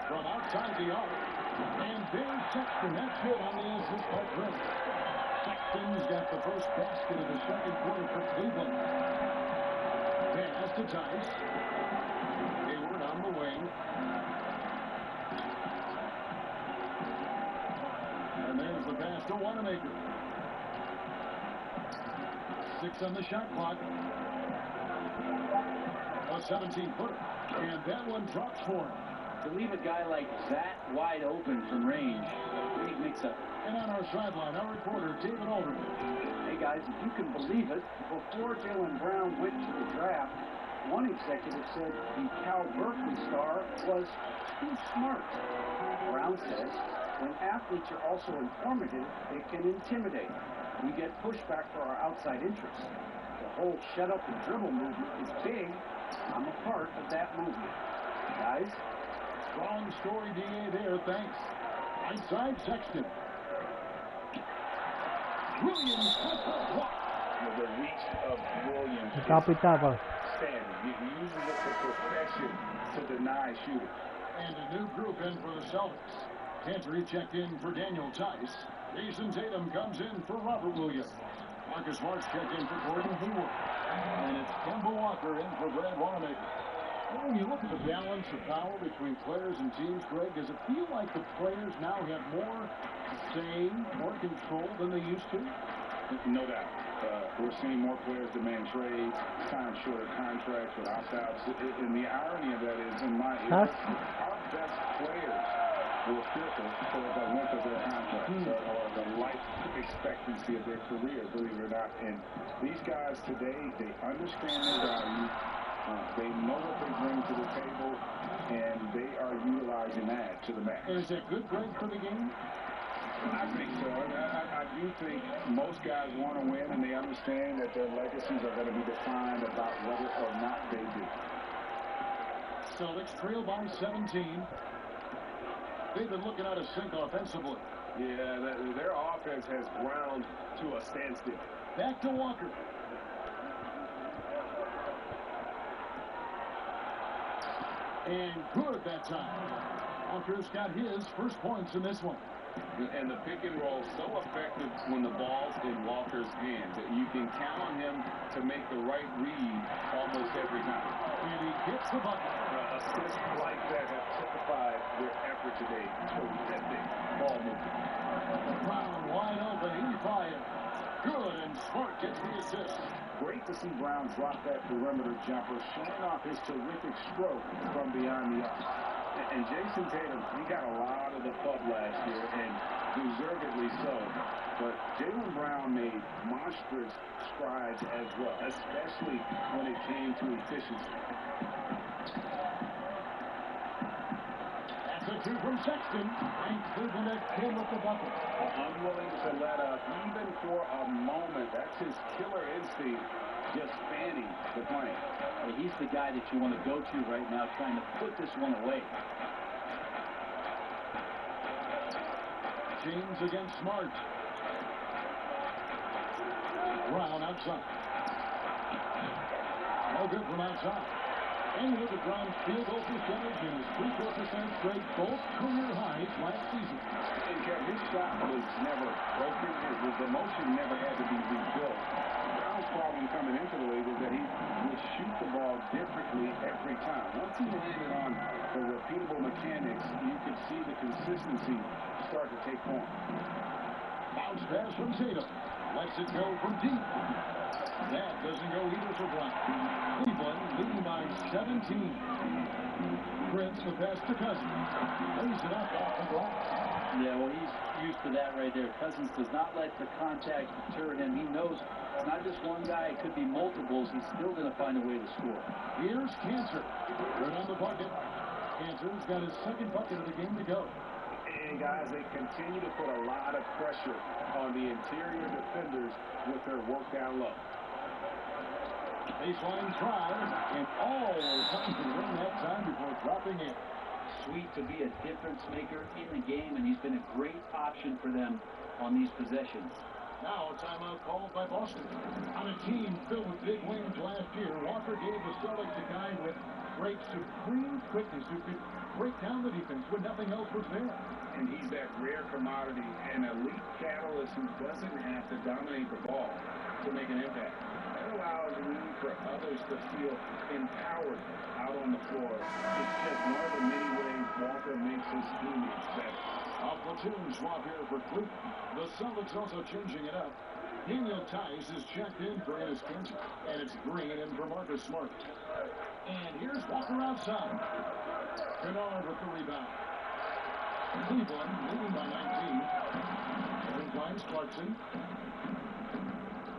From outside the arc. And there's Sexton. That's good on the assist by Prince. Sexton's got the first basket of the second quarter for Cleveland. Pass to Tice. Hayward on the wing. And there's the pass to Wanamaker. 6 on the shot clock. A 17-footer. And that one drops for him. To leave a guy like that wide open from range, great mix-up. And on our sideline, our reporter, David Aldridge. Hey, guys, if you can believe it, before Jaylen Brown went to the draft, one executive said the Cal Berkeley star was too smart. Brown says, when athletes are also informative, it can intimidate. We get pushback for our outside interests. The whole shut up and dribble movement is big. I'm a part of that movement. Guys, strong story, D.A. there, thanks. Inside Sexton. Williams with the block. The reach of Williams Pitapa. standing. He uses it to perfection to deny shooting. And a new group in for the Celtics. Cantry checked in for Daniel Tice. Jason Tatum comes in for Robert Williams. Marcus Smart checked in for Gordon Hayward. And it's Kemba Walker in for Brad Wanamaker. Well, when you look at the balance of power between players and teams, Greg, does it feel like the players now have more say, more control than they used to? No doubt. We're seeing more players demand trades, sign shorter contracts with opt-outs. And the irony of that is, in my ear, our best players were fearful for the length of their contracts or the life expectancy of their career, believe it or not. And these guys today, they understand their value. They know what they bring to the table, and they are utilizing that to the max. And is that good, Greg, for the game? I think so. I do think most guys want to win, and they understand that their legacies are going to be defined about whether or not they do. Celtics trail by 17. They've been looking out of sync offensively. Yeah, their offense has ground to a standstill. Back to Walker. And good that time. Walker's got his first points in this one. And the pick and roll so effective when the ball's in Walker's hands that you can count on him to make the right read almost every time. And he hits the bucket. Assists like that have typified their effort today. Terrific ball movement. Brown wide open. He fired. Good, and Smart gets the assist. Great to see Brown drop that perimeter jumper, showing off his terrific stroke from beyond the arc. And Jason Tatum, he got a lot of the pub last year, and deservedly so. But Jaylen Brown made monstrous strides as well, especially when it came to efficiency. That's a 2 from Sexton. And Cleveland at 10 with the bucket. Unwilling to let up even for a moment. That's his killer instinct, just fanning the plane. He's the guy that you want to go to right now, trying to put this one away. James against Smart. Brown outside. No good from outside. And you look at Brown's field goal percentage and his free throw percentage straight, both career highs last season. And Kev, his shot was never broken. The motion never had to be rebuilt. Brown's problem coming into the league is that he would shoot the ball differently every time. Once he landed on the repeatable mechanics, you could see the consistency start to take form. Bounce pass from Tatum. Lets it go from deep. That doesn't go either for Brown. Cleveland leading by 17. Prince the pass to Cousins. Lays it up off the glass. Yeah, well, he's used to that right there. Cousins does not let the contact deter him. He knows it's not just one guy. It could be multiples. He's still going to find a way to score. Here's Cantor. Good on the bucket. Cantor's got his second bucket of the game to go. And guys, they continue to put a lot of pressure on the interior defenders with their work down low. Baseline drive, and all trying to win that time before dropping in. Sweet to be a difference maker in the game, and he's been a great option for them on these possessions. Now a timeout called by Boston. On a team filled with big wings last year, Walker gave the Celtics a guy with great supreme quickness who could break down the defense when nothing else was there. And he's that rare commodity, an elite catalyst who doesn't have to dominate the ball to make an impact. That allows room for others to feel empowered out on the floor. It's just one of the many ways Walker makes his teammates better. A platoon swap here for Cleveland. The Celtics also changing it up. Daniel Tice is checked in for Enes Kanter, and it's Green in for Marcus Smart. And here's Walker outside. Kennard with the rebound. Cleveland leading by 19. Kevin finds Clarkson.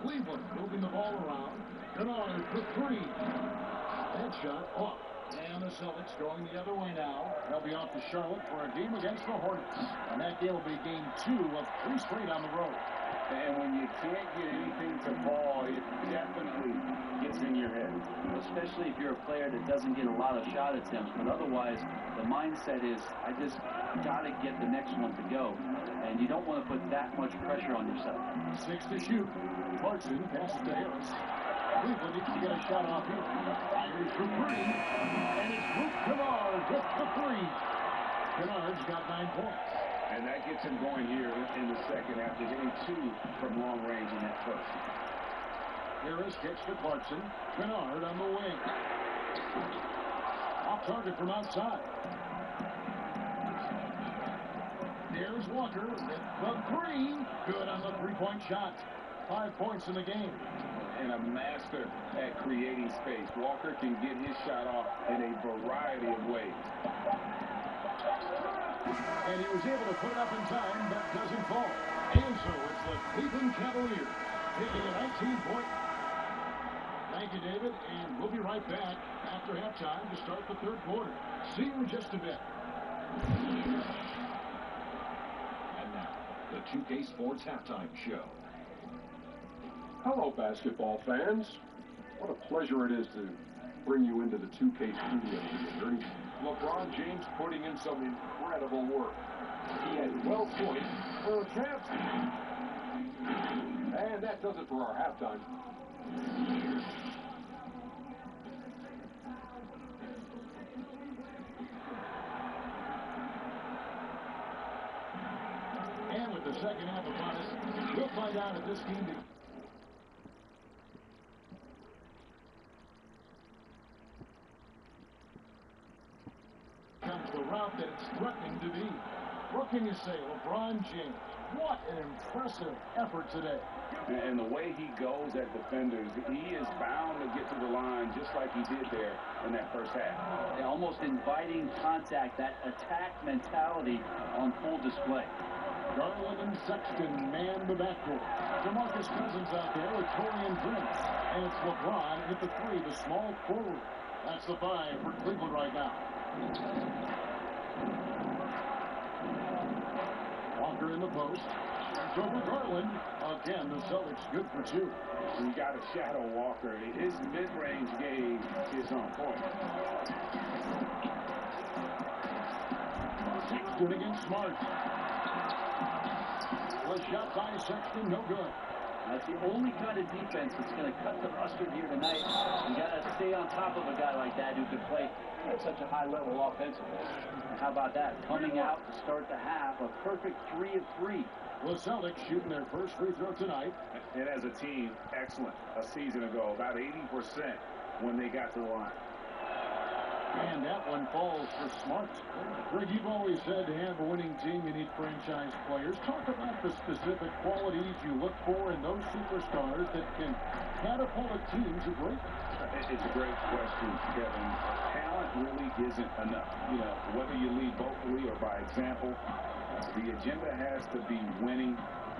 Cleveland moving the ball around. Kennard for 3. That shot off. And the Celtics going the other way now. They'll be off to Charlotte for a game against the Hornets. And that game will be game 2 of 3 straight on the road. And when you can't get anything to fall, it definitely gets in your head. Especially if you're a player that doesn't get a lot of shot attempts. But otherwise, the mindset is, I just got to get the next one to go. And you don't want to put that much pressure on yourself. 6 to shoot. Clarkson passes to Harris. Cleveland needs to get a shot off here. Fires for 3. And it's Luke Kennard with the 3. Kennard's got 9 points. And that gets him going here in the second after getting 2 from long range in that first. Harris kicks to Clarkson. Kennard on the wing. Off target from outside. There's Walker with the 3. Good on the 3-point shot. 5 points in the game. And a master at creating space. Walker can get his shot off in a variety of ways. And he was able to put it up in time, but doesn't fall. And so it's the Cleveland Cavaliers taking a 19-point. Thank you, David. And we'll be right back after halftime to start the third quarter. See you in just a bit. And now, the 2K Sports Halftime Show. Hello, basketball fans. What a pleasure it is to bring you into the 2K studio today. LeBron James putting in some incredible work. He had 12 points for the Cavs. And that does it for our halftime. And with the second half upon us, we'll find out if this game becomes the route that it's threatening to be. What can you say, LeBron James? What an impressive effort today. And the way he goes at defenders, he is bound to get to the line just like he did there in that first half. Almost inviting contact, that attack mentality on full display. Garland and Sexton man the backcourt. DeMarcus Cousins out there with Taurean Prince. And it's LeBron at the 3, the small forward. That's the 5 for Cleveland right now. Walker in the post. So for Garland, again, the Celtics good for 2. You got to shadow Walker. His mid-range game is on point. Sexton against Smart. The shot by Sexton, no good. That's the only kind of defense that's going to cut the mustard here tonight. You got to stay on top of a guy like that who can play at such a high level offensively. And how about that? Coming out to start the half, a perfect 3 of 3. The Celtics shooting their first free throw tonight. And as a team, excellent. A season ago, about 80% when they got to the line. And that one falls for Smart. Greg, you've always said to have a winning team, you need franchise players. Talk about the specific qualities you look for in those superstars that can catapult a team to greatness. It's a great question, Kevin. Talent really isn't enough. You know, whether you lead vocally or by example, the agenda has to be winning,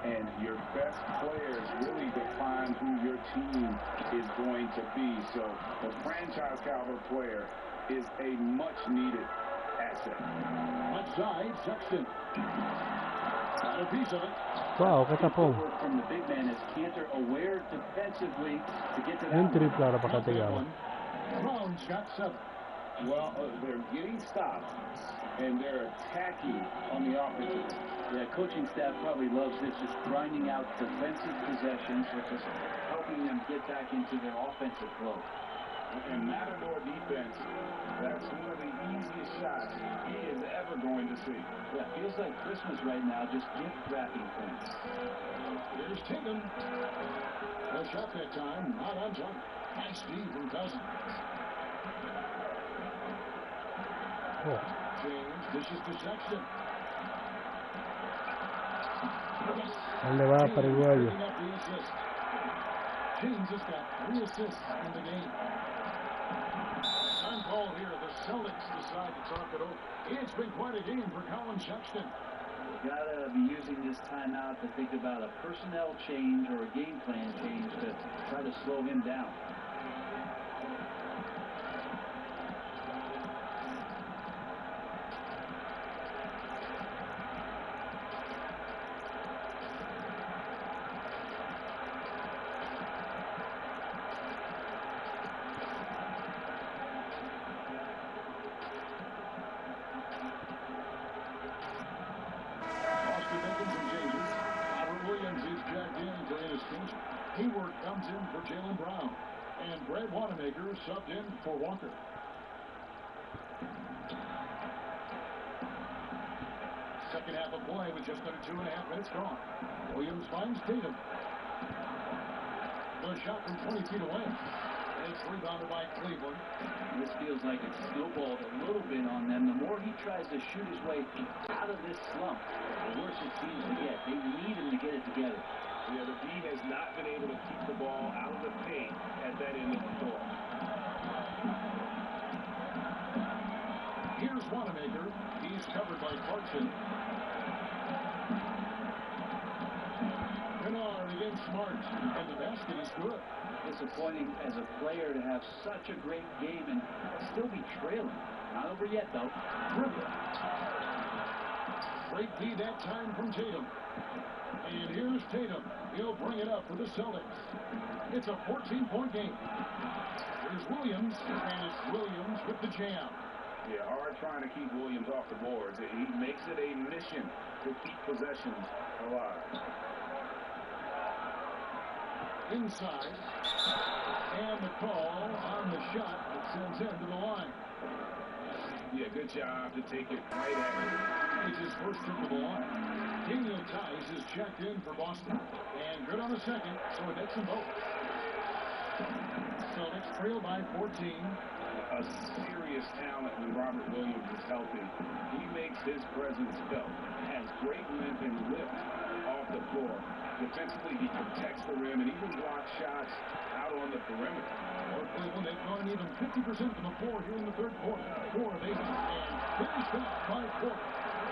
and your best players really define who your team is going to be. So the franchise caliber player is a much-needed asset. Outside, Sexton. Got a piece of it. Wow, katapong. From the big man is Cantor aware defensively to get to that. Yung tripla na pakatigawan. Brown's got 7. Well, they're getting stops, and they're attacking on the offensive. Yeah, coaching staff probably loves this, just grinding out defensive possessions, which is helping them get back into their offensive flow. And Matador defense, that's one of the easiest shots he is ever going to see. Yeah, feels like Christmas right now, just gift wrapping things. Here's Tatum. A shot that time, not on target. Nice feed from Cousins. Oh. James dishes to Sexton. ¿Dónde va Paraguayo? James has got 3 assists in the game. Time call here. The Celtics decide to talk it over. It's been quite a game for Colin Sexton. You gotta be using this timeout to think about a personnel change or a game plan change to try to slow him down. Hayward comes in for Jaylen Brown. And Brad Wanamaker subbed in for Walker. Second half of play with just under 2.5 minutes gone. Williams finds Tatum. The shot from 20 feet away. It's rebounded by Cleveland. This feels like it's snowballed a little bit on them. The more he tries to shoot his way out of this slump, the worse it seems to get. They need him to get it together. Yeah, the D has not been able to keep the ball out of the paint at that end of the floor. Here's Wanamaker. He's covered by Clarkson. Kennard against Smart, and the basket is good. Disappointing as a player to have such a great game and still be trailing. Not over yet, though. Dribble. Great D that time from Tatum. And here's Tatum. He'll bring it up for the Celtics. It's a 14-point game. Here's Williams, and it's Williams with the jam. Yeah, hard trying to keep Williams off the boards. He makes it a mission to keep possessions alive. Inside. And the call on the shot that sends him to the line. Yeah, good job to take it right at him. It's his first trip to the line. Daniel Tice is checked in for Boston. And good on the second, so it nets them both. Celtics trail by 14. A serious talent when Robert Williams is healthy. He makes his presence felt. Has great length and lift off the floor. Defensively, he protects the rim and even blocks shots out on the perimeter. For Cleveland, they've gone even 50% from the floor here in the third quarter. 4 of 8. And finished up by 4.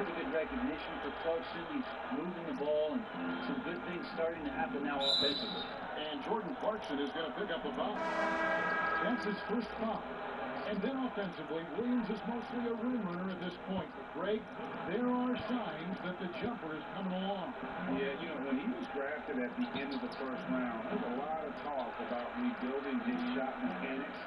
Pretty good recognition for Clarkson. He's moving the ball, and some good things starting to happen now offensively. And Jordan Clarkson is going to pick up a foul. That's his first foul. And then offensively, Williams is mostly a rim runner at this point. Greg, there are signs that the jumper is coming along. Yeah, you know, when he was drafted at the end of the first round, there's a lot of talk about rebuilding his shot mechanics,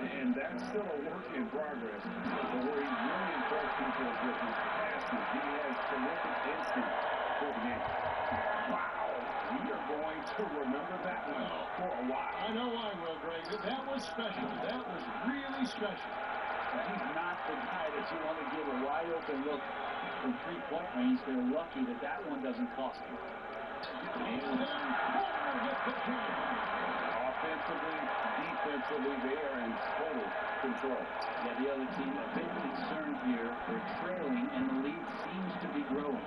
and that's still a work in progress. But where he's really impressed people is with his passing. He has terrific instinct for the game. Wow, we are going to remember that one for a while. I know I will, Greg. That was special. That was really special. He's not the guy that you want to give a wide open look from 3-point range. They're lucky that that one doesn't cost them. And then Porter gets the jam. Offensively, defensively, they are in total control. Yeah, the other team a bit concerned here. They're trailing, and the lead seems to be growing.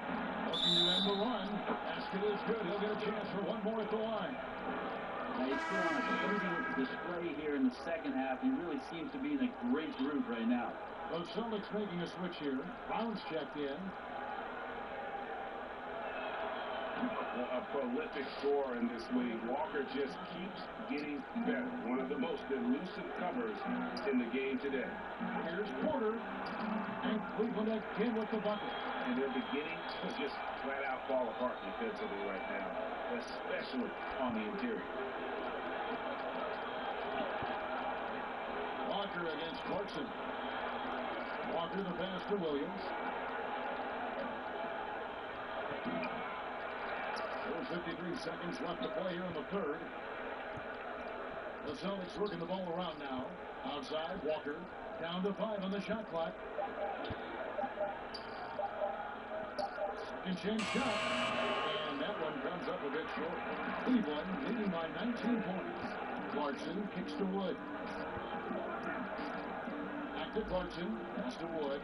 Looking to end the run. Basket is good. He'll get a chance for one more at the line. Now, he's put on a shooting display here in the second half. He really seems to be in a great groove right now. The Celtics making a switch here. Brown's checked in. A prolific scorer in this league. Walker just keeps getting better. One of the most elusive covers in the game today. Here's Porter. And Cleveland again with the bucket. And they're beginning to just flat out fall apart defensively right now, especially on the interior. Walker against Clarkson. Walker the pass to Williams. There's 53 seconds left to play here in the third. The Celtics working the ball around now. Outside, Walker. Down to 5 on the shot clock. Second chance shot. And that one comes up a bit short. Cleveland leading by 19 points. Clarkson kicks to Wood. Back to Clarkson. Pass to Wood.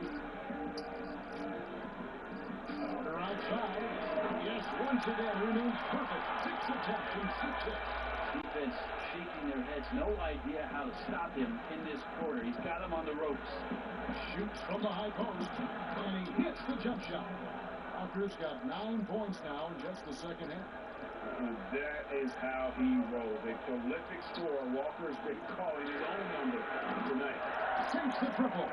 Porter outside. Yes, once again remains perfect. 6 attempts and 6 hits. Defense shaking their heads. No idea how to stop him in this quarter. He's got him on the ropes. Shoots from the high post. And he hits the jump shot. Walker's got 9 points now in just the second half. That is how he rolls. A prolific scorer. Walker's been calling his own number tonight. Sinks the triple.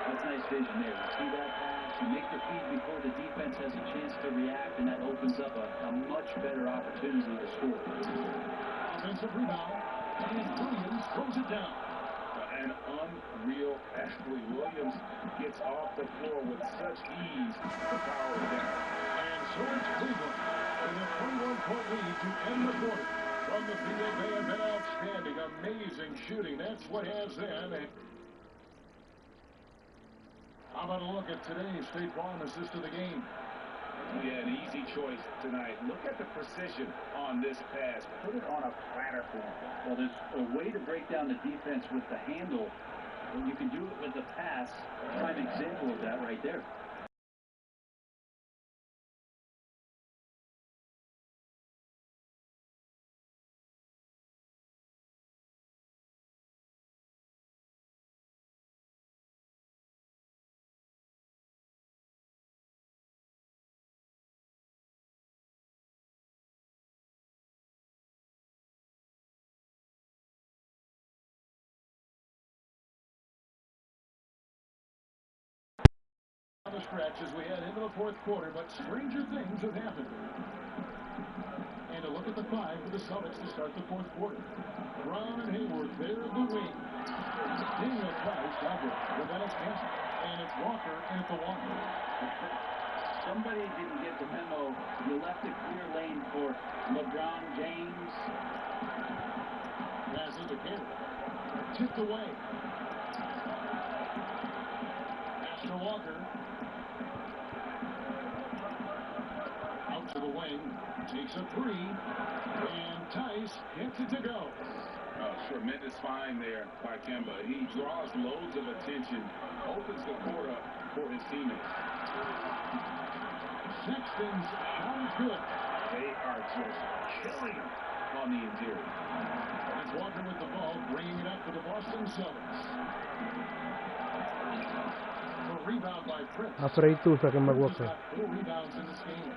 That's nice vision there. You see that pass, you make the feed before the defense has a chance to react, and that opens up a much better opportunity to score. Offensive rebound, and Williams throws it down. An unreal athlete. Williams gets off the floor with such ease to power it down. And so it's Cleveland with a 21-point lead to end the quarter. From the field, they have been outstanding. Amazing shooting. That's what has them. How about a look at today's State Farm assist of the game? Yeah, an easy choice tonight. Look at the precision on this pass. Put it on a platter form. Well, there's a way to break down the defense with the handle, and you can do it with the pass. Prime example of that right there. The stretch as we head into the fourth quarter, but stranger things have happened. And a look at the 5 for the Celtics to start the fourth quarter. Brown and Hayward there at the wing. Daniel Price out there. Rebel's canceled. And it's Walker in at the 1. Somebody didn't get the memo. You left a clear lane for LeBron James. Passes to Hayward. Tipped away. Pass to Walker. To the wing, takes a 3, and Tice gets it to go. Tremendous find there by Kemba. He draws loads of attention, opens the court up for his teammates. Sexton's shot is good. They are just killing him on the interior. That's Walker with the ball, bringing it up for the Boston Celtics. The rebound by Fritz. Afreitusa que me gusta. 4 rebounds in this game.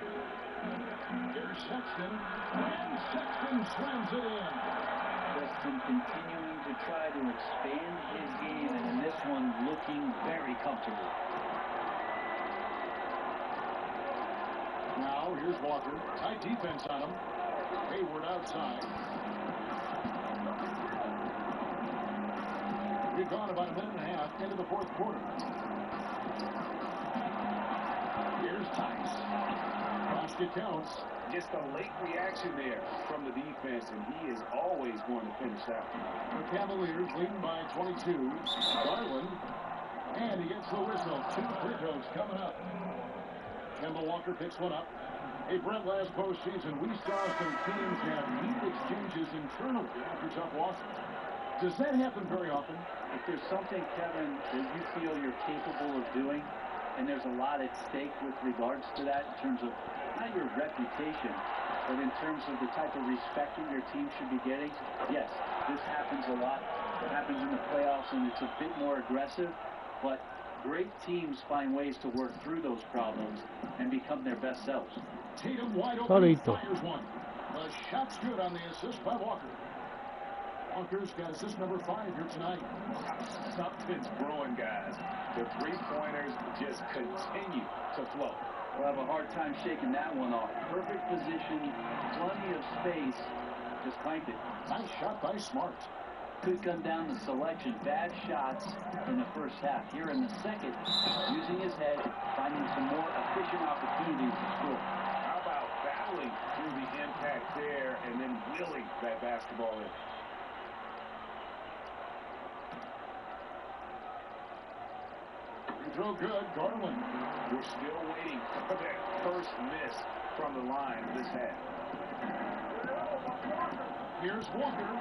Here's Sexton, and Sexton slams it in. Sexton continuing to try to expand his game, and in this this one looking very comfortable. Now, here's Walker. Tight defense on him. Hayward outside. We've gone about a minute and a half into the fourth quarter. Here's Tice. Basket counts. Just a late reaction there from the defense, and he is always going to finish out. The Cavaliers leading by 22. Garland. And he gets the whistle. 2 free throws coming up. Kemba Walker picks one up. Hey, Brent, last postseason, we saw some teams have heat exchanges internally after tough losses. Does that happen very often? If there's something, Kevin, that you feel you're capable of doing, and there's a lot at stake with regards to that in terms of not your reputation, but in terms of the type of respect that your team should be getting, yes, this happens a lot. It happens in the playoffs, and it's a bit more aggressive, but great teams find ways to work through those problems and become their best selves. Tatum wide open, fires one. The shot's good on the assist by Walker. Walker's got assist number 5 here tonight. Something's brewing, guys. The three-pointers just continue to flow. We'll have a hard time shaking that one off. Perfect position, plenty of space. Just clanked it. Nice shot by Smart. Could come down to selection. Bad shots in the first half. Here in the second, using his head, finding some more efficient opportunities to score. How about battling through the impact there and then wheeling that basketball in? Free throw good. Garland. We're still waiting for that first miss from the line this half. Here's Walker.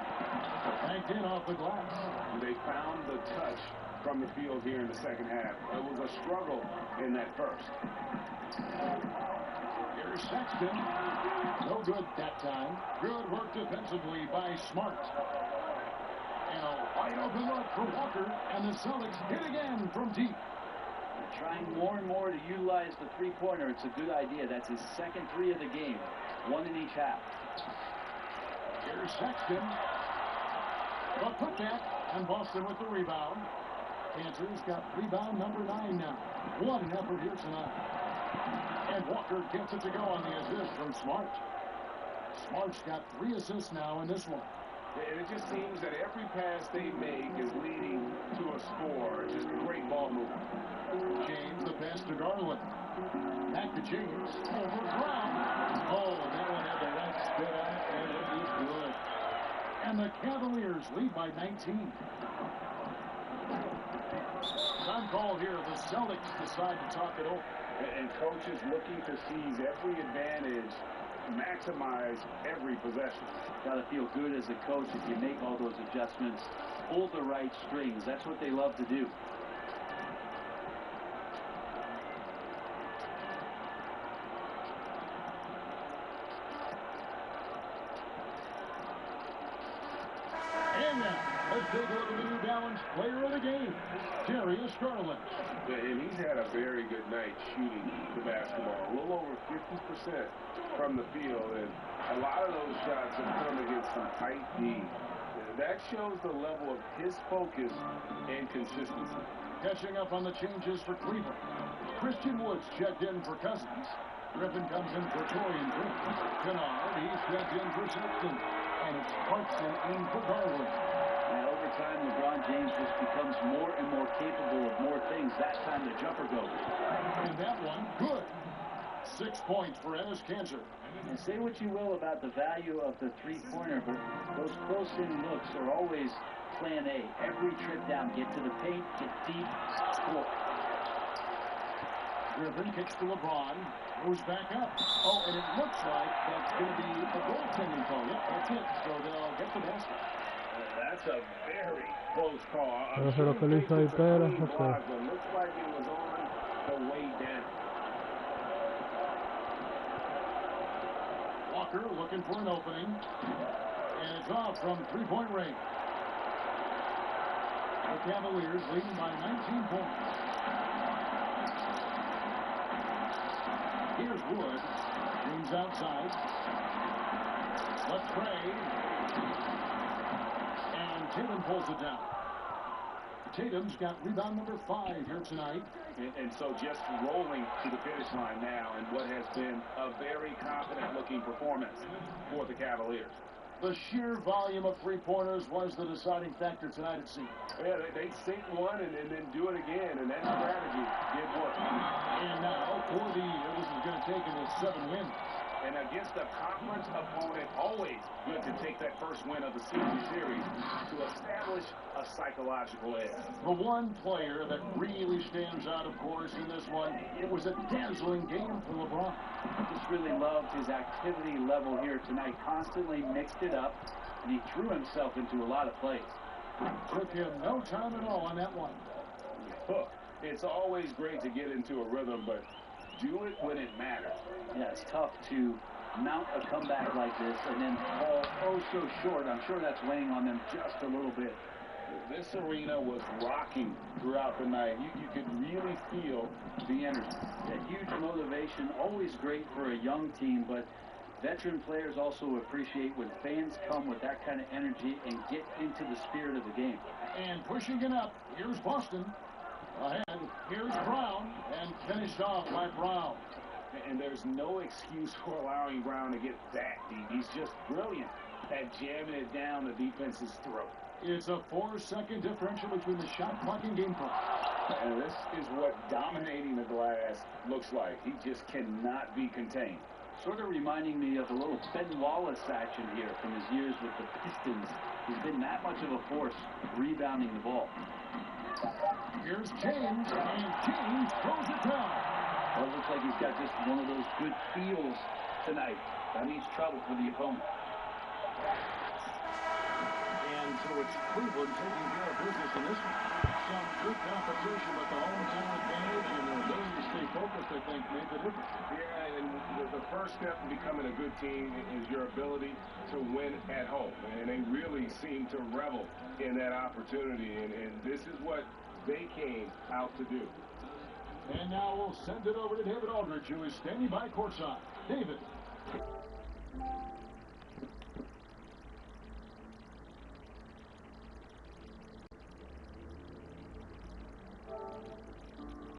Banked in off the glass. They found the touch from the field here in the second half. It was a struggle in that first. Here's Sexton. No good that time. Good work defensively by Smart. And a wide open look for Walker. And the Celtics hit again from deep. Trying more and more to utilize the three-pointer. It's a good idea. That's his second 3 of the game. 1 in each half. Here's Sexton. A putback, and Boston with the rebound. Cantor's got rebound number 9 now. 1 effort here tonight. And Walker gets it to go on the assist from Smart. Smart's got 3 assists now in this one. And it just seems that every pass they make is leading to a score. Just great ball movement. James, the pass to Garland. Back to James. Over Brown. Oh, that one had the right spin on it, and it is good. And the Cavaliers lead by 19. Time call here. The Celtics decide to talk it over. And coaches looking to seize every advantage, maximize every possession. Got to feel good as a coach if you make all those adjustments. Pull the right strings. That's what they love to do. And now, let's take a look at the New Balance player of the game, Darius Garland. And he's had a very good night shooting the basketball. A little over 50% from the field. And a lot of those shots have come against some tight D. That shows the level of his focus and consistency. Catching up on the changes for Cleveland. Christian Woods checked in for Cousins. Griffin comes in for Torian Green. Kennard, he's checked in for Sexton. And it's Clarkson in for Garland. And over time, LeBron James just becomes more and more capable of more things. That time the jumper goes. And that one, good. 6 points for Enes Kanter. And say what you will about the value of the three-pointer, but those close-in looks are always plan A. Every trip down, get to the paint, get deep, score. Griffin kicks to LeBron. Moves back up. Oh, and it looks like that's going to be a goaltending call. Yep, that's it. So they'll get the basket. That's a very close call. No sé lo que le hizo ahí, pero no sé. Looks like it was on the way down. Walker looking for an opening. And it's off from three-point range. The Cavaliers leading by 19 points. Here's Wood. Wings outside. Let's pray. And Tatum pulls it down. Tatum's got rebound number 5 here tonight. And so just rolling to the finish line now in what has been a very confident-looking performance for the Cavaliers. The sheer volume of three-pointers was the deciding factor tonight, it seemed. Yeah, they'd sink one and then do it again, and that strategy did work. And now, for the year, this is going to take him to 7 wins. And against a conference opponent, always good to take that first win of the season series to establish a psychological edge. The one player that really stands out, of course, in this one, it was a dazzling game for LeBron. I just really loved his activity level here tonight. Constantly mixed it up, and he threw himself into a lot of plays. Took him no time at all on that one. It's always great to get into a rhythm, but do it when it matters. Yeah, it's tough to mount a comeback like this and then fall oh so short. I'm sure that's weighing on them just a little bit. This arena was rocking throughout the night. You could really feel the energy. That huge motivation, always great for a young team, but veteran players also appreciate when fans come with that kind of energy and get into the spirit of the game. And pushing it up, here's Boston. Ahead, here's Brown, and finished off by Brown. And there's no excuse for allowing Brown to get that deep. He's just brilliant at jamming it down the defense's throat. It's a 4-second differential between the shot clock and game clock. And this is what dominating the glass looks like. He just cannot be contained. Sort of reminding me of a little Ben Wallace action here from his years with the Pistons. He's been that much of a force rebounding the ball. Here's James, and James throws it down. Well, it looks like he's got just one of those good feels tonight. That means trouble for the opponent. And so it's Cleveland taking care of business in this one. Some good competition, but the hometown advantage and the ability to stay focused, I think, made the difference. Yeah, and the first step in becoming a good team is your ability to win at home. And they really seem to revel in that opportunity. And this is what they came out to do. And now we'll send it over to David Aldridge, who is standing by courtside. David.